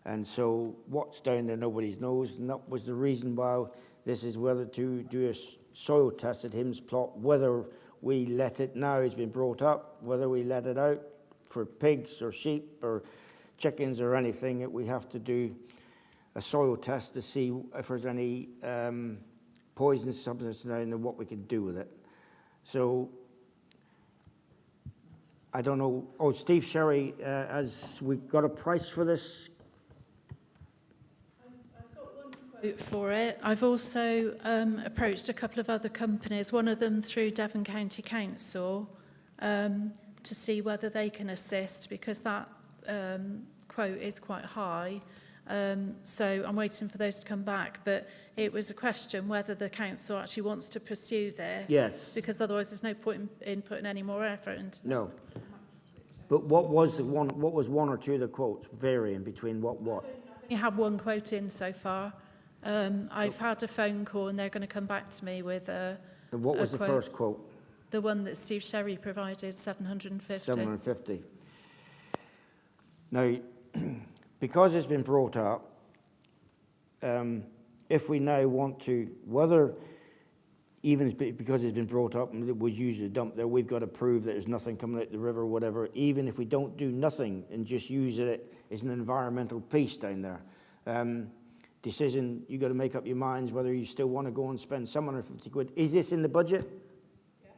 And so what's down there, nobody knows, and that was the reason why this is whether to do a soil test at Hims Plot, whether we let it, now it's been brought up, whether we let it out for pigs or sheep or chickens or anything, that we have to do a soil test to see if there's any poisonous substance down there, what we can do with it. So, I don't know. Oh, Steve Sherry, has we got a price for this? I've got one quote for it. I've also approached a couple of other companies, one of them through Devon County Council, to see whether they can assist, because that quote is quite high. So I'm waiting for those to come back, but it was a question whether the council actually wants to pursue this. Yes. Because otherwise there's no point in putting any more effort into it. No. But what was one or two of the quotes varying between what? You had one quote in so far. I've had a phone call and they're going to come back to me with a And what was the quote. first quote? The one that Steve Sherry provided, 750. 750. Now, because it's been brought up, if we now want to, whether, even because it's been brought up and it was usually dumped there, we've got to prove that there's nothing coming out the river or whatever, even if we don't do nothing and just use it as an environmental piece down there. Decision, you got to make up your minds whether you still want to go and spend some 150 quid. Is this in the budget? Yeah.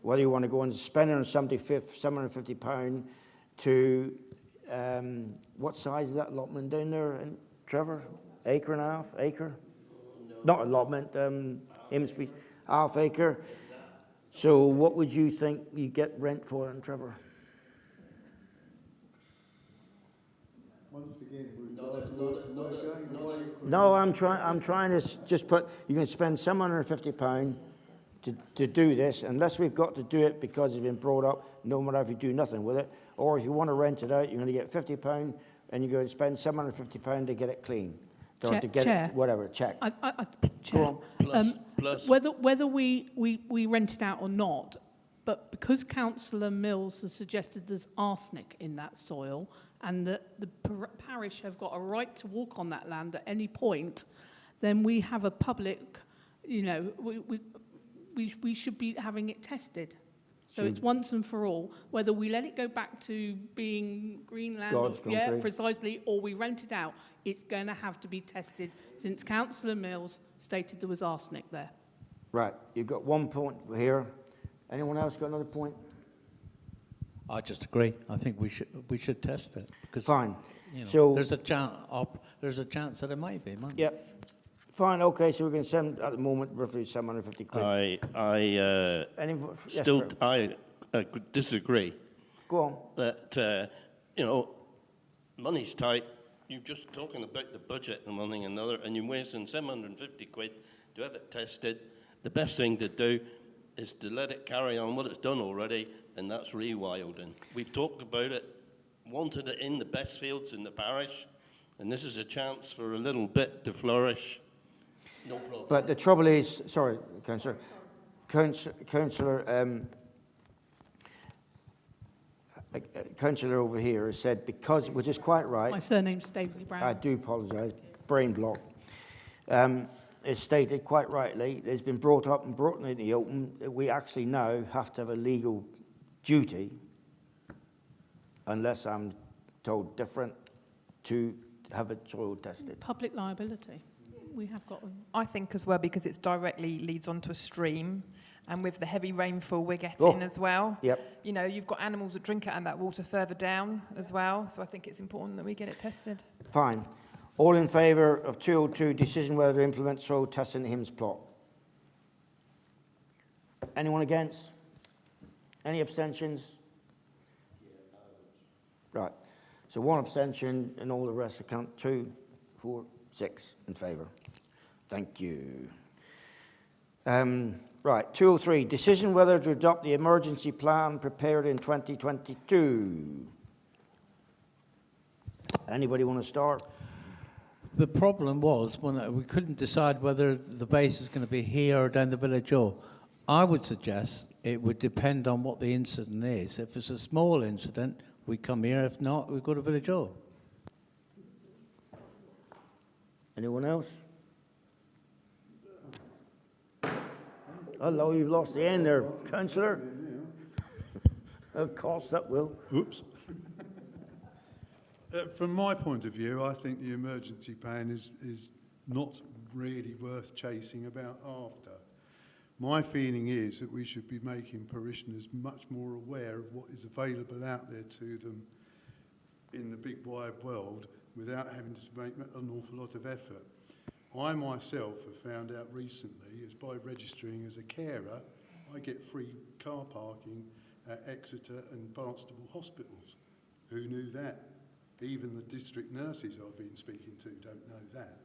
Whether you want to go and spend £750 to, what size is that allotment down there, Trevor? Acre and a half? Acre? No. Not allotment, Amesbury, half acre. So what would you think you get rent for it, Trevor? Once again, No, I'm trying to just put, you can spend some £150 to do this, unless we've got to do it because it's been brought up, no matter if you do nothing with it, or if you want to rent it out, you're going to get £50 and you're going to spend £750 to get it clean. Or to get Chair. it, whatever, check. Chair, Plus. whether we rent it out or not, but because Councillor Mills has suggested there's arsenic in that soil and that the parish have got a right to walk on that land at any point, then we have a public, we should be having it tested. So it's once and for all, whether we let it go back to being Greenland, precisely, or we rent it out, it's going to have to be tested, since Councillor Mills stated there was arsenic there. Right, you've got 1 point here. Anyone else got another point? I just agree. I think we should test it. Fine. So there's a chance that it might be, mightn't it? Yep. Fine, okay, so we're going to send, at the moment, roughly 750 quid. I disagree. Go on. That, money's tight. You're just talking about the budget and one thing and another, and you're wasting 750 quid to have it tested. The best thing to do is to let it carry on what it's done already, and that's rewilding. We've talked about it, wanted it in the best fields in the parish, and this is a chance for a little bit to flourish. No problem. But the trouble is, sorry, Councillor, councillor over here has said because, which is quite right. My surname's Staveley Brown. I do apologise, brain block. It's stated quite rightly, it's been brought up and brought into the open, that we actually now have to have a legal duty, unless I'm told different, to have it soil tested. Public liability. We have got... I think as well, because it's directly leads onto a stream, and with the heavy rainfall we're getting as well, you know, you've got animals that drink out of that water further down as well, so I think it's important that we get it tested. Fine. All in favour of 202, decision whether to implement soil testing in Hims plot? Anyone against? Any abstentions? Right. So 1 abstention and all the rest account 2, 4, 6 in favour. Thank you. Right, 203, decision whether to adopt the emergency plan prepared in 2022. Anybody want to start? The problem was when we couldn't decide whether the base is going to be here or down the village hall. I would suggest it would depend on what the incident is. If it's a small incident, we come here. If not, we go to village hall. Anyone else? Hello, you've lost the end there, councillor. Of course, that will. Oops. From my point of view, I think the emergency plan is not really worth chasing about after. My feeling is that we should be making parishioners much more aware of what is available out there to them in the big wide world without having to make an awful lot of effort. I myself have found out recently is by registering as a carer, I get free car parking at Exeter and Barnstable hospitals. Who knew that? Even the district nurses I've been speaking to don't know that.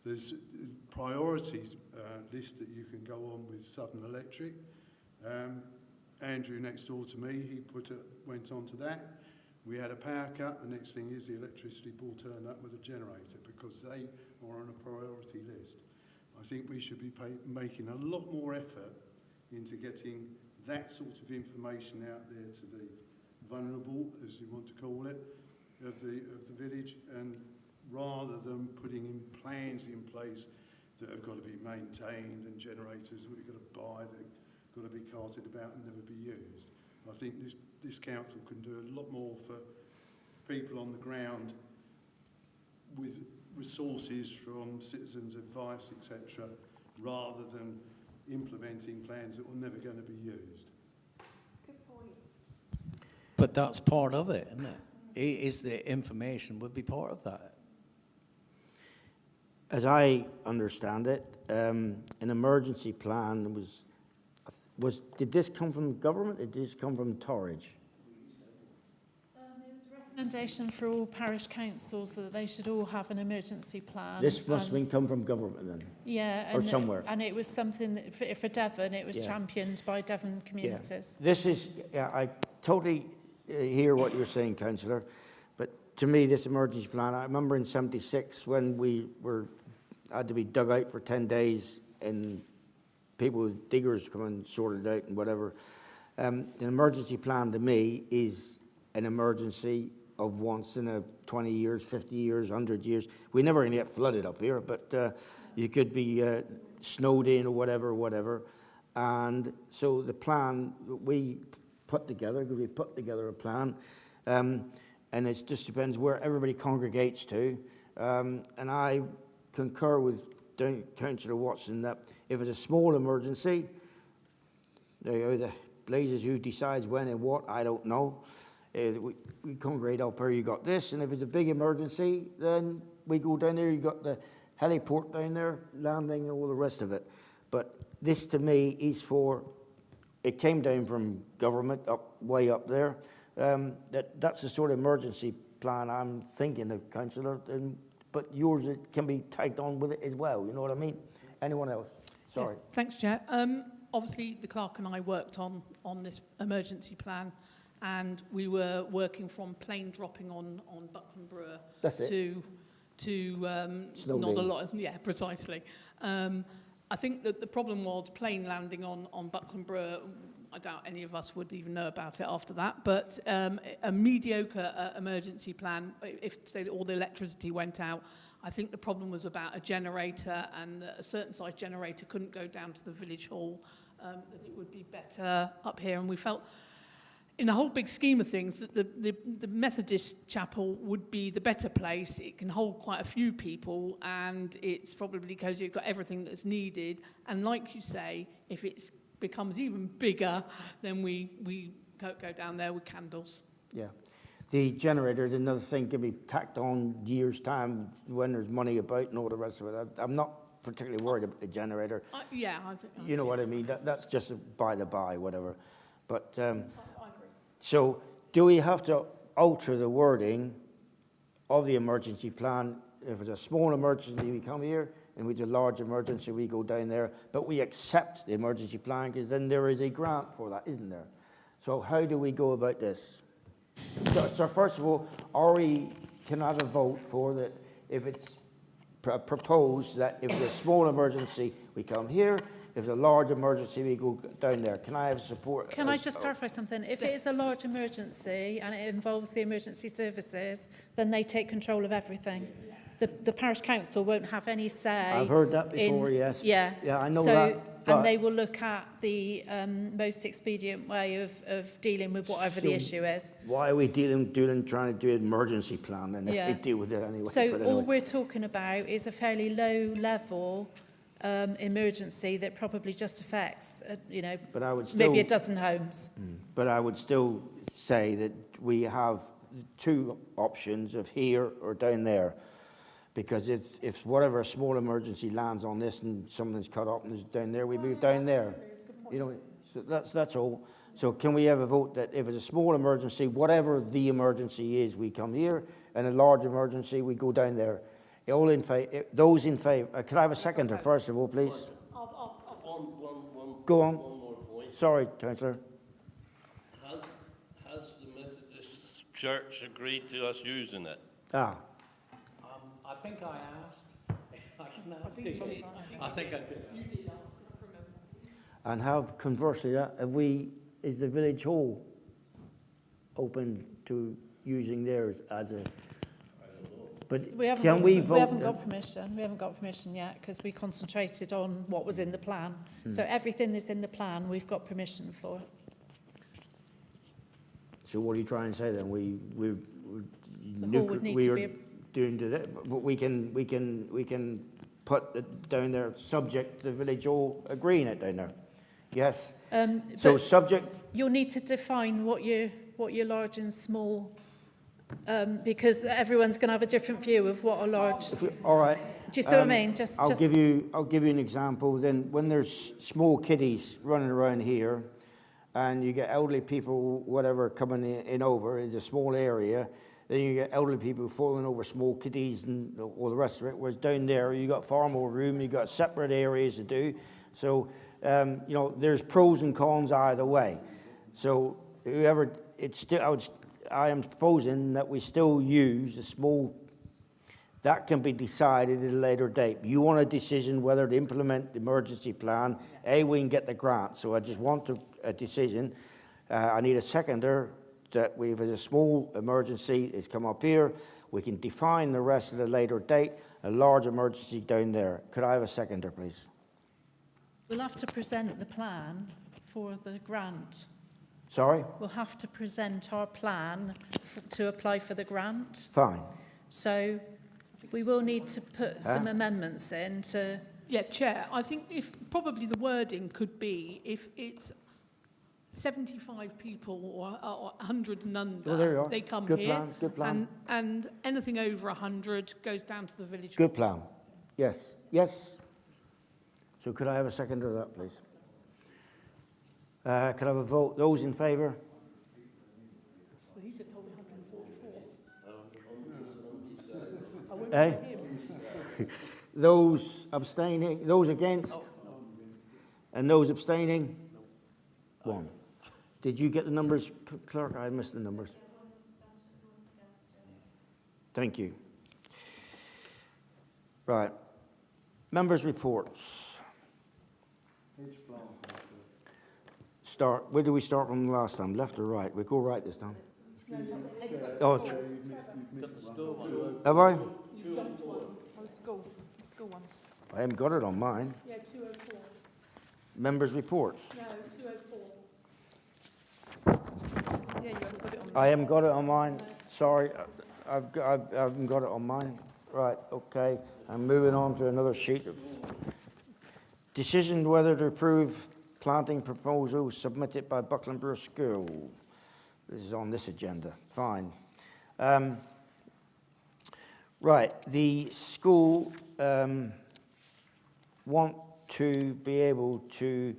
There's priorities list that you can go on with Southern Electric. Andrew next door to me, he went on to that. We had a power cut. The next thing is the electricity board turned up with a generator because they are on a priority list. I think we should be making a lot more effort into getting that sort of information out there to the vulnerable, as you want to call it, of the village, and rather than putting in plans in place that have got to be maintained and generators that we've got to buy that have got to be carted about and never be used. I think this council can do a lot more for people on the ground with resources from citizens' advice, etc., rather than implementing plans that were never going to be used. Good point. But that's part of it, isn't it? Is the information would be part of that. As I understand it, an emergency plan did this come from government? Did this come from Torridge? There was a recommendation for all parish councils that they should all have an emergency plan. This must have come from government then? Yeah. Or somewhere? And it was something that for Devon, it was championed by Devon communities. Yeah. This is, I totally hear what you're saying, councillor, but to me, this emergency plan, I remember in '76 when we had to be dug out for 10 days and people with diggers come and sorted it out and whatever. An emergency plan to me is an emergency of once in a 20 years, 50 years, 100 years. We never going to get flooded up here, but you could be snowed in or whatever. And so the plan that we put together, because we put together a plan, and it just depends where everybody congregates to. And I concur with Councillor Watson that if it's a small emergency, the blazes who decides when and what, I don't know. We congregate up here, you got this, and if it's a big emergency, then we go down there, you got the heliport down there, landing and all the rest of it. But this to me is it came down from government way up there. That's the sort of emergency plan I'm thinking of, Councillor, but yours it can be tagged on with it as well, you know what I mean? Anyone else? Sorry. Yes, thanks, Chair. Obviously, the clerk and I worked on this emergency plan, and we were working from plane dropping on Buckland Brewer to not a lot of, yeah, precisely. I think that the problem was plane landing on Buckland Brewer. I doubt any of us would even know about it after that, but a mediocre emergency plan, if say that all the electricity went out, I think the problem was about a generator, and that a certain size generator couldn't go down to the village hall, that it would be better up here, and we felt in the whole big scheme of things, that the Methodist chapel would be the better place. It can hold quite a few people, and it's probably because you've got everything that's needed. And like you say, if it becomes even bigger, then we go down there with candles. Yeah. The generator is another thing can be tacked on years' time when there's money about and all the rest of it. I'm not particularly worried about the generator. Yeah, I think. You know what I mean? That's just a by the by, whatever. But I agree. so, do we have to alter the wording of the emergency plan? If it's a small emergency, we come here, and with a large emergency, we go down there. But we accept the emergency plan because then there is a grant for that, isn't there? So, how do we go about this? So first of all, can I have a vote for that? If it's proposed that if it's a small emergency, we come here. If it's a large emergency, we go down there. Can I have support? Can I just clarify something? If it is a large emergency and it involves the emergency services, then they take control of everything. The parish council won't have any say. I've heard that before, yes. Yeah. Yeah, I know so, that. And they will look at the most expedient way of dealing with whatever the issue is. Why are we trying to do an emergency plan then if we deal with it anyway? So all we're talking about is a fairly low level emergency that probably just affects, but I would still, maybe a dozen homes. But I would still say that we have two options of here or down there. Because if whatever small emergency lands on this and something's cut up and is down there, we move down there. So that's all. So can we have a vote that if it's a small emergency, whatever the emergency is, we come here, and a large emergency, we go down there. All in favor? Those in favor? Could I have a seconder first of all, please? Go on. One more point. Sorry, Councillor. Has the Methodist Church agreed to us using it? I think I asked. I can ask again. I think I did. You did ask. And conversely, is the village hall open to using theirs as a? But We haven't got permission. We haven't got permission yet because we concentrated on what was in the plan. So everything that's in the plan, we've got permission for. So what are you trying to say then? The hall would need to be. Doing to that, but we can put it down there subject to the village all agreeing it down there. Yes. So subject. You'll need to define what your large and small, because everyone's going to have a different view of what a large. All right. Do you see what I mean? I'll give you an example. Then when there's small kiddies running around here, and you get elderly people, whatever, coming in over, it's a small area. Then you get elderly people falling over small kiddies and all the rest of it. Whereas down there, you got far more room. You got separate areas to do. So there's pros and cons either way. So whoever it's still, I am proposing that we still use the small. That can be decided at a later date. You want a decision whether to implement the emergency plan. We can get the grant. So I just want a decision. I need a seconder. That if it's a small emergency, it's come up here. We can define the rest at a later date. A large emergency down there. Could I have a seconder, please? We'll have to present the plan for the grant. Sorry? We'll have to present our plan to apply for the grant. Fine. So we will need to put some amendments in to... Yeah, Chair, I think probably the wording could be if it's 75 people or 100 and under, they come here. Good plan. And anything over 100 goes down to the village. Good plan. Yes. Yes. So could I have a seconder of that, please? Could I have a vote? Those in favour? Well, he said told me 144. Those abstaining? Those against? And those abstaining? 1. Did you get the numbers, Clerk? I missed the numbers. Thank you. Right. Members' reports. start, where do we start from last time? Left or right? We go right this time. Oh, have I? School one. I haven't got it on mine. Yeah, 204. Members' reports. No, 204. Yeah, you haven't got it on. I haven't got it on mine. Sorry, I haven't got it on mine. Right, okay. I'm moving on to another sheet. Decision whether to approve planting proposal submitted by Buckland Brewer School. This is on this agenda. Fine. Right, the school want to be able to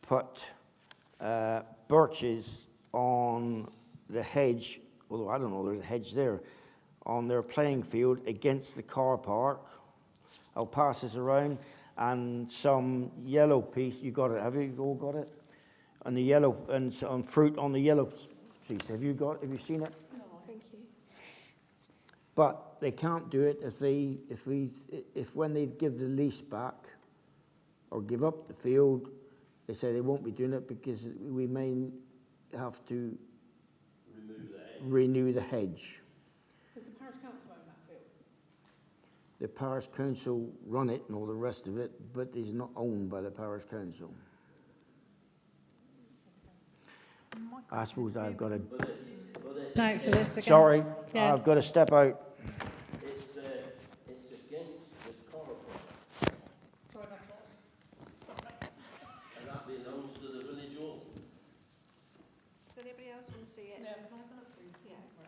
put birches on the hedge, although I don't know there's a hedge there, on their playing field against the car park. I'll pass this around. And some yellow piece, you got it, have you all got it? And the yellow, and some fruit on the yellow piece, have you seen it? No, thank you. But they can't do it if when they give the lease back or give up the field, they say they won't be doing it because we may have to renew the hedge. Does the parish council own that field? The parish council run it and all the rest of it, but it's not owned by the parish council. I suppose I've got to... No, for this again. Sorry, Yeah. I've got to step out. It's against the car park. And that belongs to the village hall. Does anybody else want to see it? No, can I have a look, please? Yes.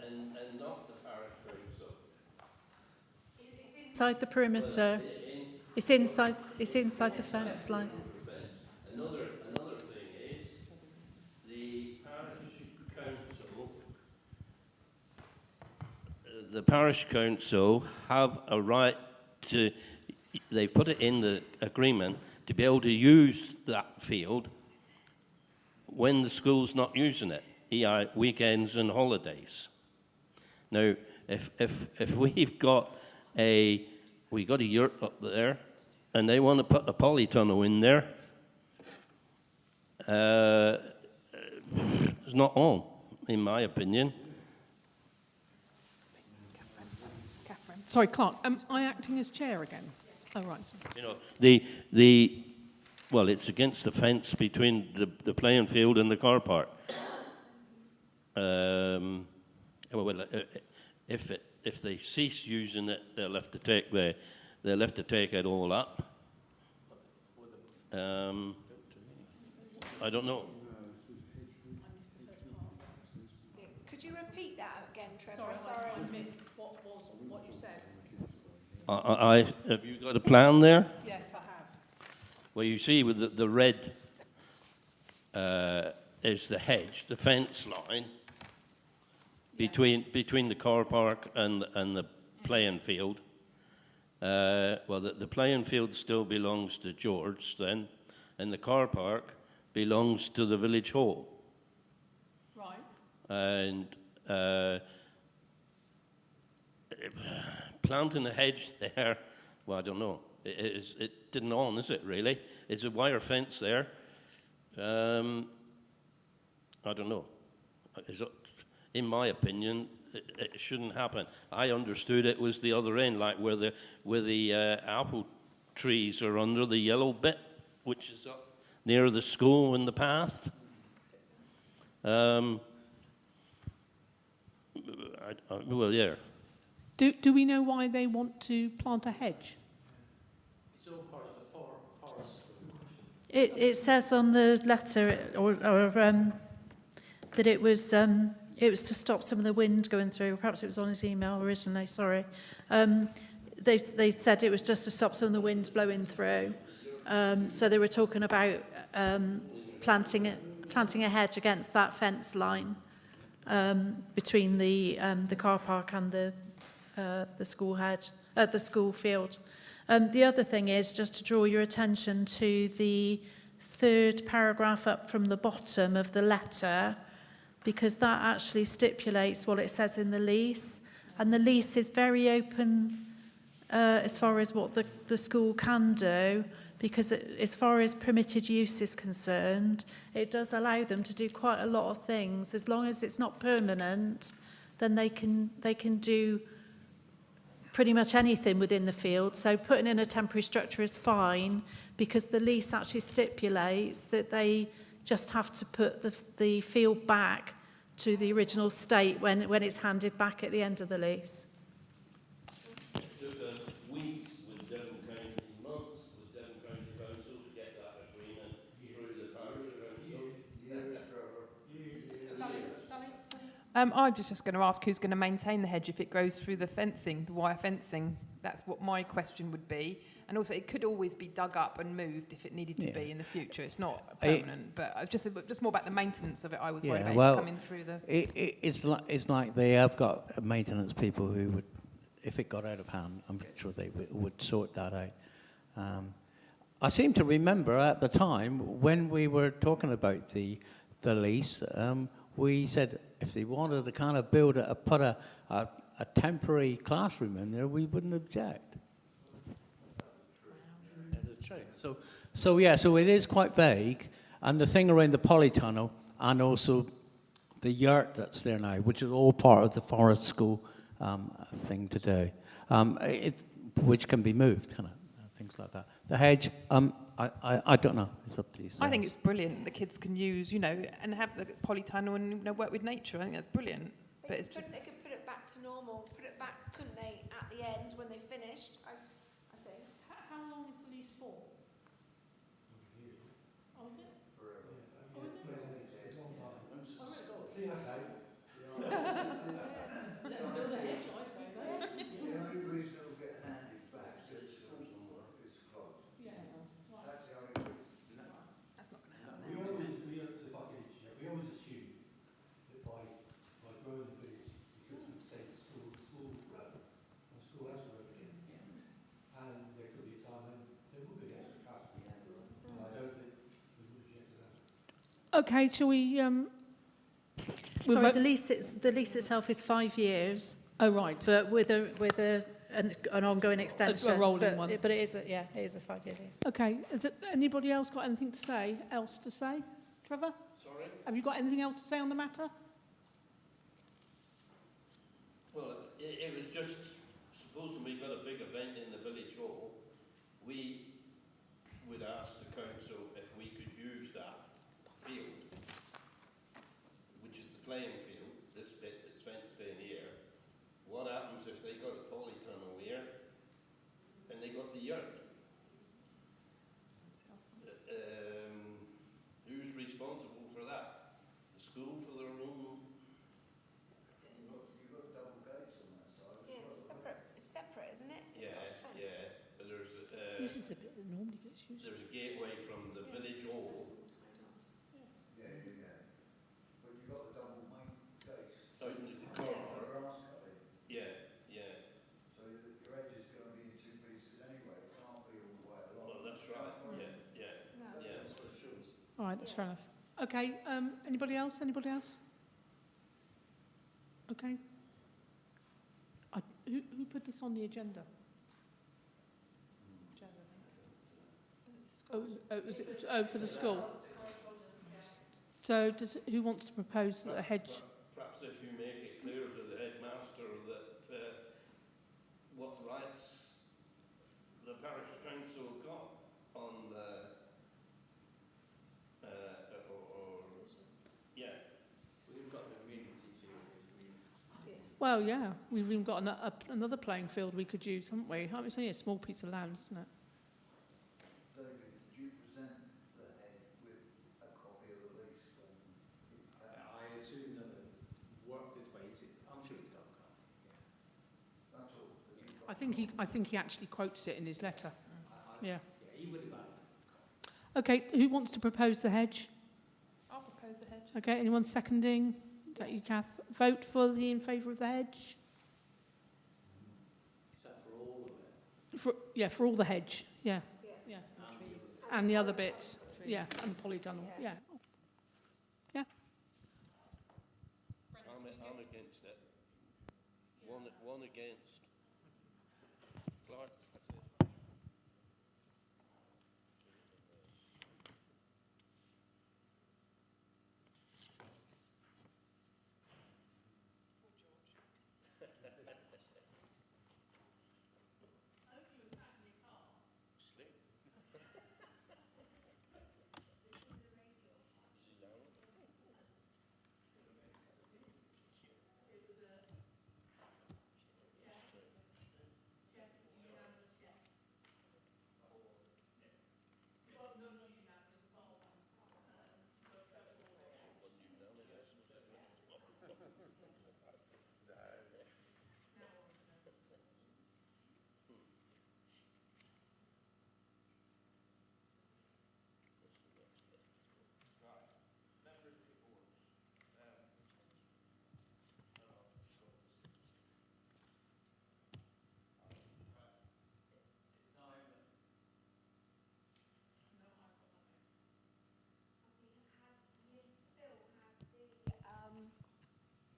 And not the parish council. Inside the perimeter. It's inside the fence line. Another thing is, the parish council have a right to, they've put it in the agreement, to be able to use that field when the school's not using it, e.i. weekends and holidays. Now, if we've got a yurt up there, and they want to put a polytunnel in there, it's not on, in my opinion. Catherine. Sorry, Clark, am I acting as chair again? Oh, right. You know, well, it's against the fence between the playing field and the car park. If they cease using it, they'll have to take it all up. I don't know. Could you repeat that again, Trevor? Sorry. I missed what you said. Have you got a plan there? Yes, I have. Well, you see, with the red is the hedge, the fence line between the car park and the playing field. Well, the playing field still belongs to George then, and the car park belongs to the village hall. Right. And planting a hedge there, well, I don't know. It didn't on, is it, really? Is a wire fence there? I don't know. In my opinion, it shouldn't happen. I understood it was the other end, like where the apple trees are under the yellow bit, which is up near the school and the path. Well, yeah. Do we know why they want to plant a hedge? It's all part of the forest. It says on the letter that it was to stop some of the wind going through. Perhaps it was on his email originally. Sorry. They said it was just to stop some of the wind blowing through. So they were talking about planting a hedge against that fence line between the car park and the school hedge, the school field. The other thing is just to draw your attention to the third paragraph up from the bottom of the letter, because that actually stipulates what it says in the lease, and the lease is very open as far as what the school can do. because as far as permitted use is concerned, it does allow them to do quite a lot of things. As long as it's not permanent, then they can do pretty much anything within the field. So putting in a temporary structure is fine, because the lease actually stipulates that they just have to put the field back to the original state when it's handed back at the end of the lease. It took us weeks with Devon County, months with Devon County Council to get that agreement through the parish council. I was just going to ask who's going to maintain the hedge if it goes through the fencing, the wire fencing. That's what my question would be. And also, it could always be dug up and moved if it needed to be in the future. It's not permanent, but just more about the maintenance of it. I was worried about coming through the. It's like they have got maintenance people who would, if it got out of hand, I'm sure they would sort that out. I seem to remember at the time when we were talking about the lease, we said if they wanted to kind of put a temporary classroom in there, we wouldn't object. So it is quite vague, and the thing around the polytunnel and also the yurt that's there now, which is all part of the forest school thing to do, which can be moved, kind of things like that. The hedge, I don't know. It's up to you. I think it's brilliant. The kids can use, and have the polytunnel and work with nature. I think that's brilliant. But it's just. They could put it back to normal. Put it back, couldn't they? At the end when they finished, I think. How long is the lease for? Oh, is it? Forever. Oh, is it? Build a hedge, I say. The only reason it'll get handed back to the school is closed. Yeah. That's the only reason. That's not going to happen. We always assume that by growing the village, because we say the school grow, and school has to grow again. And there could be a time when there will be extra capacity. And I don't think we would object to that. Okay, shall we? Sorry, the lease itself is 5 years. Oh, right. But with an ongoing extension. A rolling one. But it is a 5-year lease. Okay. Has anybody else got anything to say? Trevor? Sorry? Have you got anything else to say on the matter? Well, it was just, supposing we got a big event in the village hall, we would ask the council if we could use that field, which is the playing field, this bit that's fenced in here. What happens if they got a polytunnel here and they got the yurt? Who's responsible for that? The school for their own? You've got double gates on that side. Yeah, it's separate, isn't it? It's got a fence. Yeah. But there's This is the bit that normally gets used. there's a gateway from the village hall. Yeah. But you've got the double main gates. Out in the Grass corner. cutting. Yeah. So your edge is going to be in two pieces anyway. It can't be all the way along. Well, that's right. Yeah. No. Yeah, that's what it shows. All right, that's fair enough. Okay, anybody else? Okay. Who put this on the agenda? For the school. So who wants to propose that a hedge? Perhaps if you make it clear to the headmaster that what rights the parish council got on the We've got the amenity field if we... Well, yeah, we've even got another playing field we could use, haven't we? It's only a small piece of land, isn't it? David, did you present the head with a copy of the lease when it came? I assume that it worked this way. I'm sure it's got a copy. That's all. I think he actually quotes it in his letter. Yeah. Yeah, he would have had it. Okay, who wants to propose the hedge? I'll propose the hedge. Okay, anyone seconding? Is that you, Kath? Vote fully in favour of the hedge? Is that for all of it? For all the hedge, yeah. Yeah. And the other bits, yeah, and the polytunnel, yeah. Yeah. I'm against it. One against. Clark, that's it.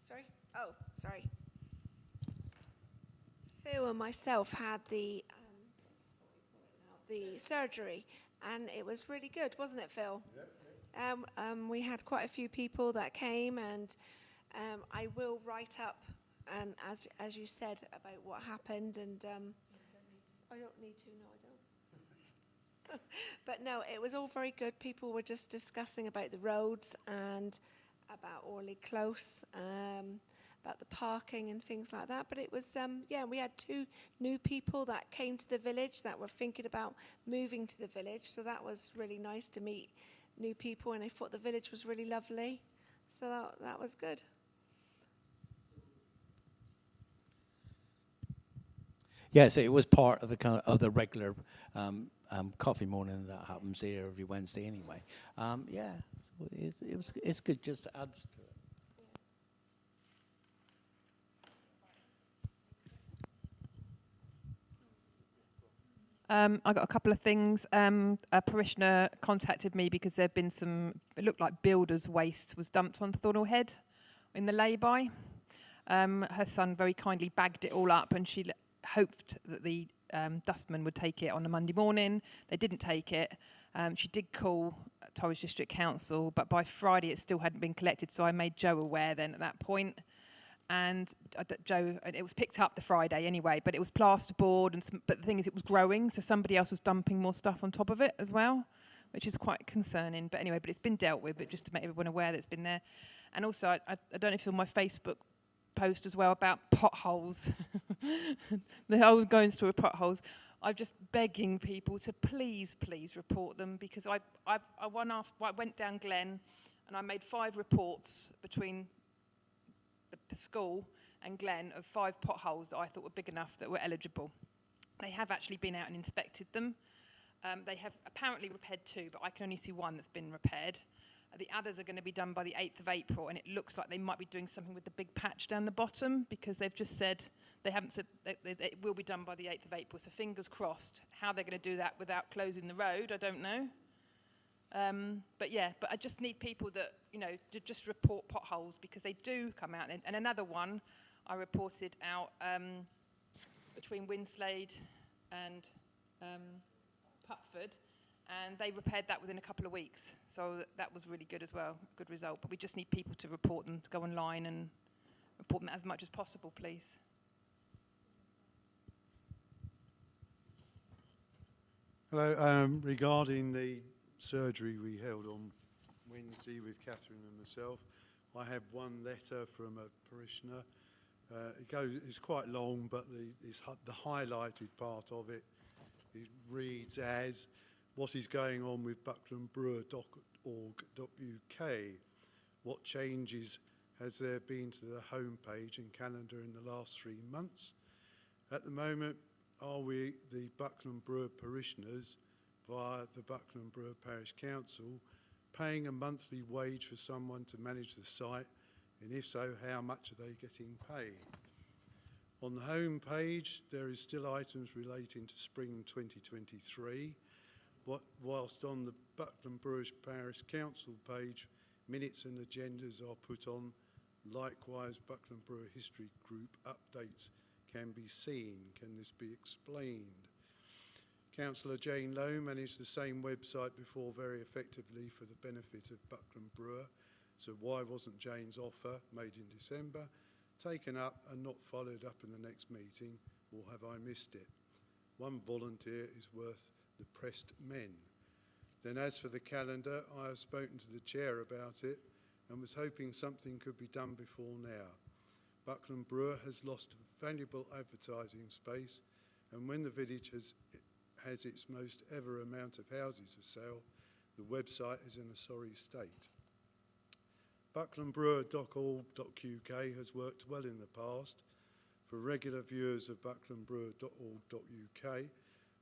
Sorry? Oh, sorry. Phil and myself had the surgery, and it was really good, wasn't it, Phil? We had quite a few people that came, and I will write up, and as you said, about what happened, and I don't need to, no, I don't. But no, it was all very good. People were just discussing about the roads and about Orley Close, about the parking and things like that. But it was, yeah, we had 2 new people that came to the village that were thinking about moving to the village. So that was really nice to meet new people, and I thought the village was really lovely. So that was good. Yes, it was part of the kind of the regular coffee morning that happens here every Wednesday anyway. Yeah, so it's good, just adds to it. I got a couple of things. A parishioner contacted me because there'd been it looked like builder's waste was dumped on Thornhill Head in the lay-by. Her son very kindly bagged it all up, and she hoped that the dustmen would take it on a Monday morning. They didn't take it. She did call Torwich District Council, but by Friday it still hadn't been collected, so I made Joe aware then at that point. And Joe, it was picked up the Friday anyway, but it was plasterboard, but the thing is it was growing, so somebody else was dumping more stuff on top of it as well, which is quite concerning. But anyway, but it's been dealt with, but just to make everyone aware that it's been there. And also, I don't know if you saw my Facebook post as well about potholes, the whole going through potholes. I'm just begging people to please report them, because I went down Glen and I made 5 reports between the school and Glen of 5 potholes that I thought were big enough that were eligible. They have actually been out and inspected them. They have apparently repaired 2, but I can only see 1 that's been repaired. The others are going to be done by the 8th of April, and it looks like they might be doing something with the big patch down the bottom, because they've just said, they haven't said it will be done by the 8th of April, so fingers crossed. How they're going to do that without closing the road, I don't know. But yeah, but I just need people that, you know, to just report potholes, because they do come out. And another one I reported out between Winslade and Putford, and they repaired that within a couple of weeks. So that was really good as well, good result. But we just need people to report them, to go online and report them as much as possible, please. Hello, regarding the surgery we held on Wednesday with Catherine and myself, I have one letter from a parishioner. It's quite long, but the highlighted part of it reads as, what is going on with bucklandbrewer.org.uk? What changes has there been to the homepage and calendar in the last 3 months? At the moment, are we, the Buckland Brewer parishioners, via the Buckland Brewer Parish Council, paying a monthly wage for someone to manage the site? And if so, how much are they getting paid? On the home page, there is still items relating to spring 2023, whilst on the Buckland Brewers Parish Council page, minutes and agendas are put on. Likewise, Buckland Brewer History Group updates can be seen. Can this be explained? Councillor Jane Lowe managed the same website before very effectively for the benefit of Buckland Brewer. So why wasn't Jane's offer, made in December, taken up and not followed up in the next meeting, or have I missed it? One volunteer is worth the pressed men. Then as for the calendar, I have spoken to the chair about it and was hoping something could be done before now. Buckland Brewer has lost valuable advertising space, and when the village has its most ever amount of houses for sale, the website is in a sorry state. Bucklandbrewer.org.uk has worked well in the past for regular viewers of bucklandbrewer.org.uk,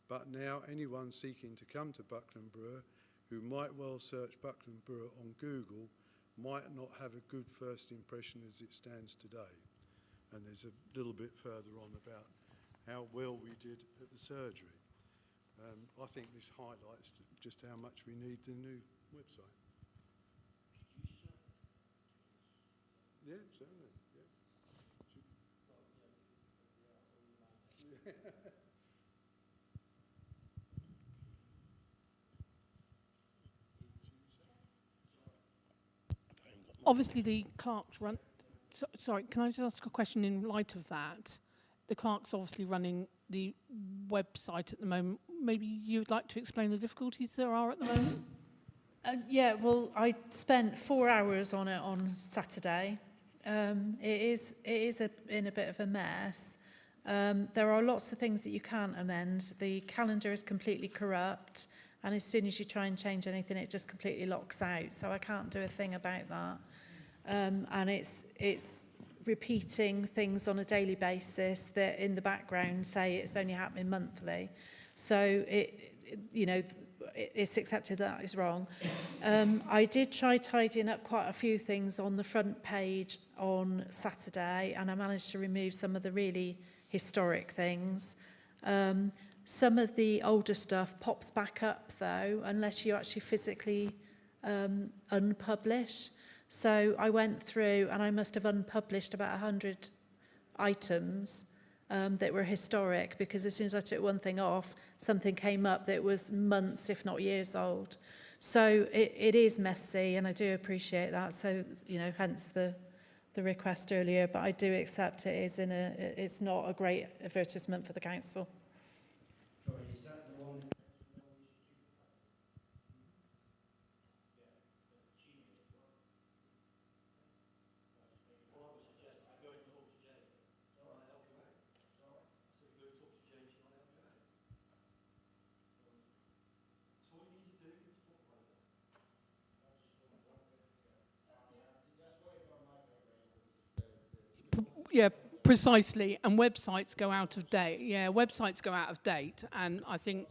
but now anyone seeking to come to Buckland Brewer who might well search Buckland Brewer on Google might not have a good first impression as it stands today. And there's a little bit further on about how well we did at the surgery. I think this highlights just how much we need the new website. Yeah, certainly. Yeah. Obviously, the clerks run. Sorry, can I just ask a question in light of that? The clerk's obviously running the website at the moment. Maybe you'd like to explain the difficulties there are at the moment? Yeah, well, I spent 4 hours on it on Saturday. It is in a bit of a mess. There are lots of things that you can't amend. The calendar is completely corrupt, and as soon as you try and change anything, it just completely locks out. So I can't do a thing about that. And it's repeating things on a daily basis that in the background say it's only happening monthly. So it's accepted that is wrong. I did try tidying up quite a few things on the front page on Saturday, and I managed to remove some of the really historic things. Some of the older stuff pops back up, though, unless you actually physically unpublish. So I went through and I must have unpublished about 100 items that were historic, because as soon as I took one thing off, something came up that was months, if not years old. So it is messy, and I do appreciate that. So, hence the request earlier, but I do accept it's not a great advertisement for the council. Sorry, is that the one? Yeah, precisely. And websites go out of date. Yeah, websites go out of date, and I think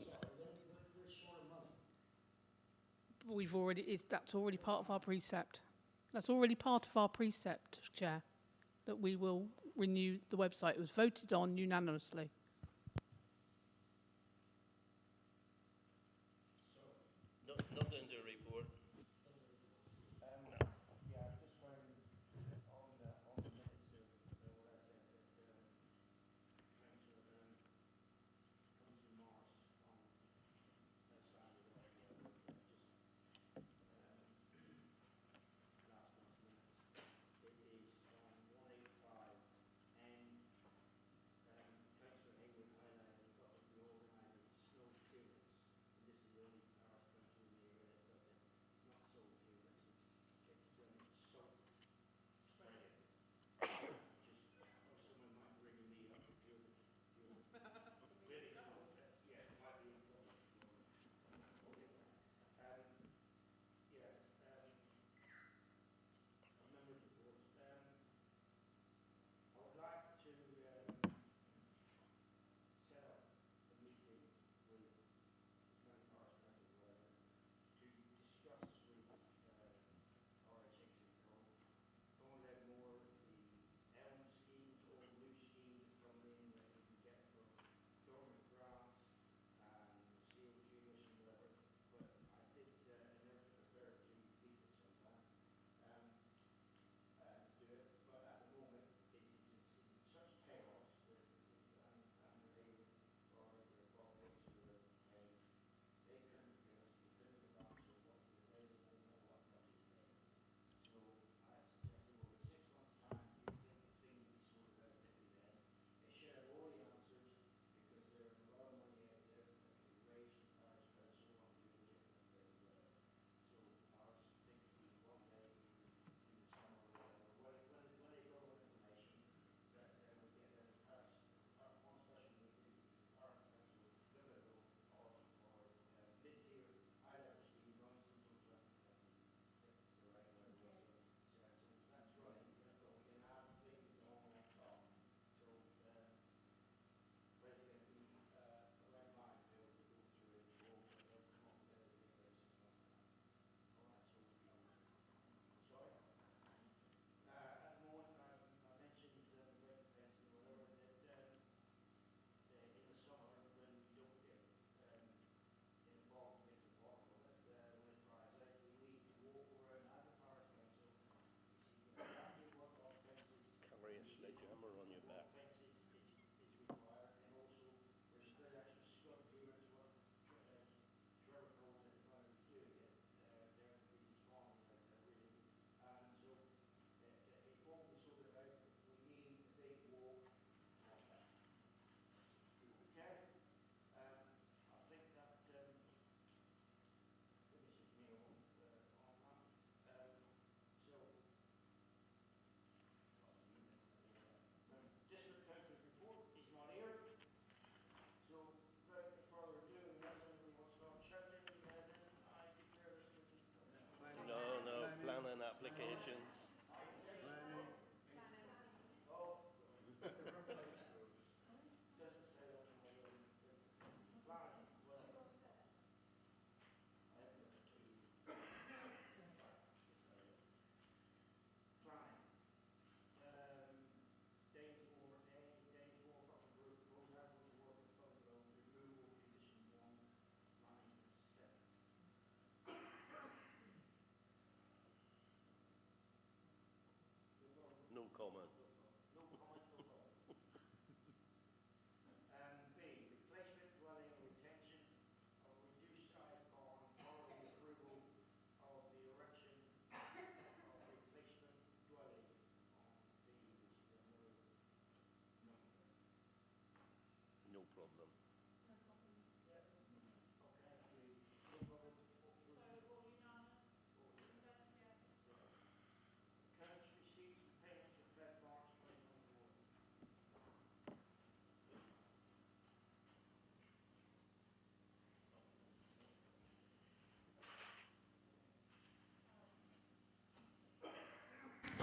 that's already part of our precept. That's already part of our precept, Chair, that we will renew the website. It was voted on unanimously. Not in the report.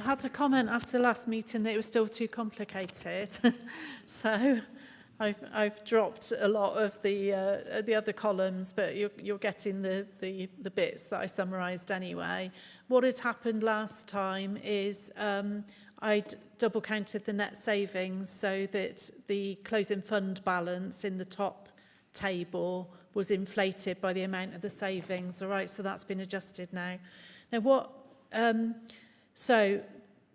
had to comment after the last meeting that it was still too complicated. So I've dropped a lot of the other columns, but you're getting the bits that I summarised anyway. What had happened last time is I'd double counted the net savings so that the closing fund balance in the top table was inflated by the amount of the savings. All right, so that's been adjusted now. Now so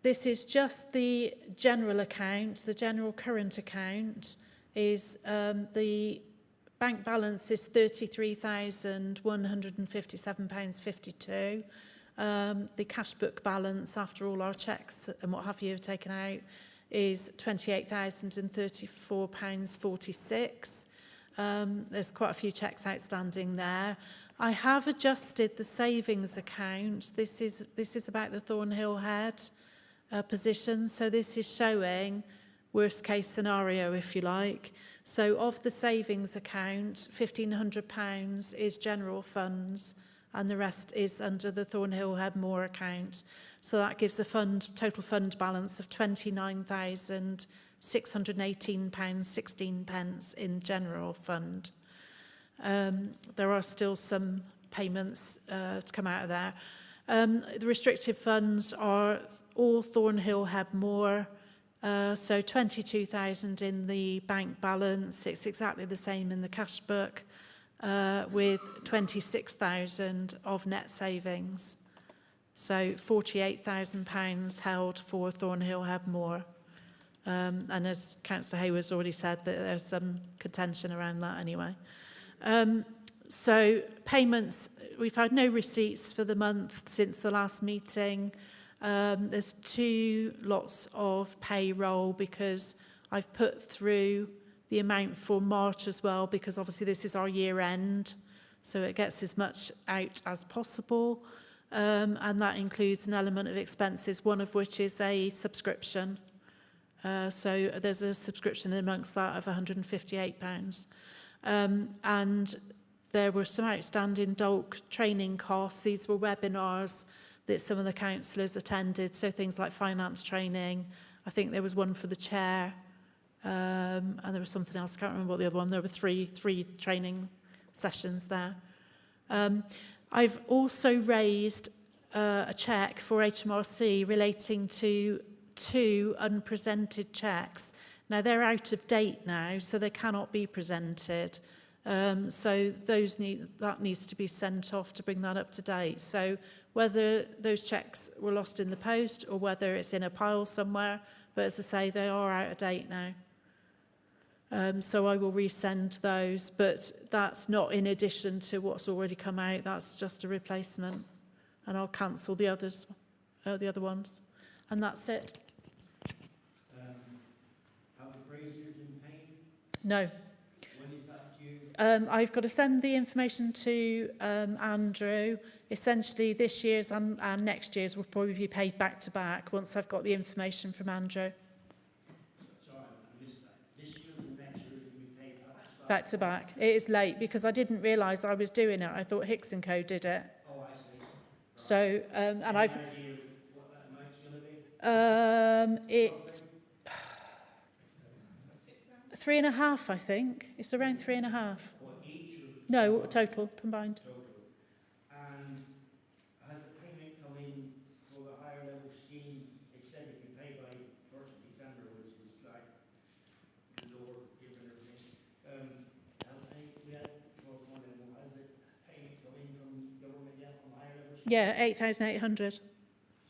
this is just the general account, the general current account is the bank balance is £33,157.52. The cash book balance after all our checks and what have you taken out is £28,034.46. There's quite a few checks outstanding there. I have adjusted the savings account. This is about the Thornhill Head position. So this is showing worst case scenario, if you like. So of the savings account, £1,500 is general funds and the rest is under the Thornhill Head Moor account. So that gives a total fund balance of £29,618.16 in general fund. There are still some payments to come out of there. The restricted funds are all Thornhill Head Moor, so 22,000 in the bank balance. It's exactly the same in the cash book, with 26,000 of net savings. So £48,000 held for Thornhill Head Moor. And as Councillor Hayward's already said, that there's some contention around that anyway. So payments, we've had no receipts for the month since the last meeting. There's 2 lots of payroll because I've put through the amount for March as well, because obviously this is our year end, so it gets as much out as possible. And that includes an element of expenses, one of which is a subscription. So there's a subscription amongst that of £158. And there were some outstanding DOLC training costs. These were webinars that some of the councillors attended, so things like finance training. I think there was one for the chair, and there was something else, I can't remember what the other one. There were three training sessions there. I've also raised a cheque for HMRC relating to 2 unpresented cheques. Now, they're out of date now, so they cannot be presented. So that needs to be sent off to bring that up to date. So whether those cheques were lost in the post or whether it's in a pile somewhere, but as I say, they are out of date now. So I will resend those, but that's not in addition to what's already come out. That's just a replacement, and I'll cancel the other ones, and that's it. Have the braziers been paid? No. When is that due? I've got to send the information to Andrew. Essentially, this year's and next year's will probably be paid back to back once I've got the information from Andrew. Sorry, I missed that. This year and next year will be paid Back to back. It is late because I didn't realise I was doing it. I thought Hicks & Co did it. Oh, I see. Right. So, and I've... Any idea what that amount's going to be? It's 3.5, I think. It's around 3.5. Or each? No, total, combined. Total. And has the payment come in for the higher level scheme? It said it could pay by 1st of December, which is like the lower given everything. Has the payment come in from government yet on the higher level scheme? Yeah, 8,800.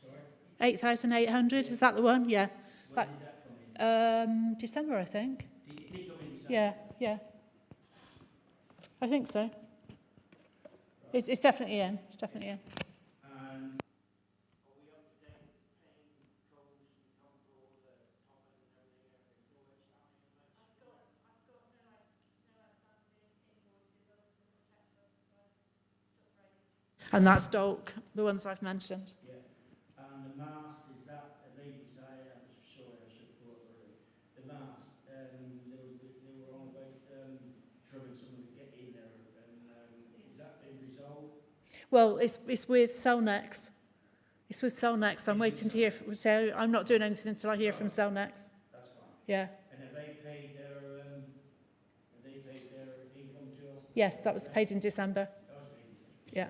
Sorry? 8,800, is that the one? Yeah. When did that come in? December, I think. Did it come in December? Yeah. I think so. It's definitely in. It's definitely in. And are we up to date with paying codes and come for all the top end and everything? I've got no outstanding invoices other than the cheque that I've just raised. And that's DOLC, the ones I've mentioned. Yeah. And the mast, is that a lady side? I'm sorry, I should go over it. The mast, they were on about trimming some of the get in there. And is that been resolved? Well, it's with Cellnex. It's with Cellnex. I'm waiting to hear from, so I'm not doing anything until I hear from Cellnex. That's fine. Yeah. And have they paid their income to us? Yes, that was paid in December. That was paid in December. Yeah.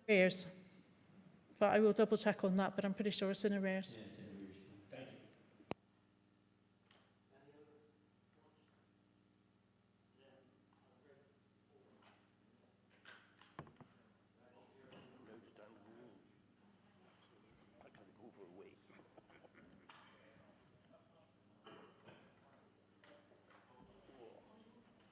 Arrears. But I will double check on that, but I'm pretty sure it's in arrears. Yes,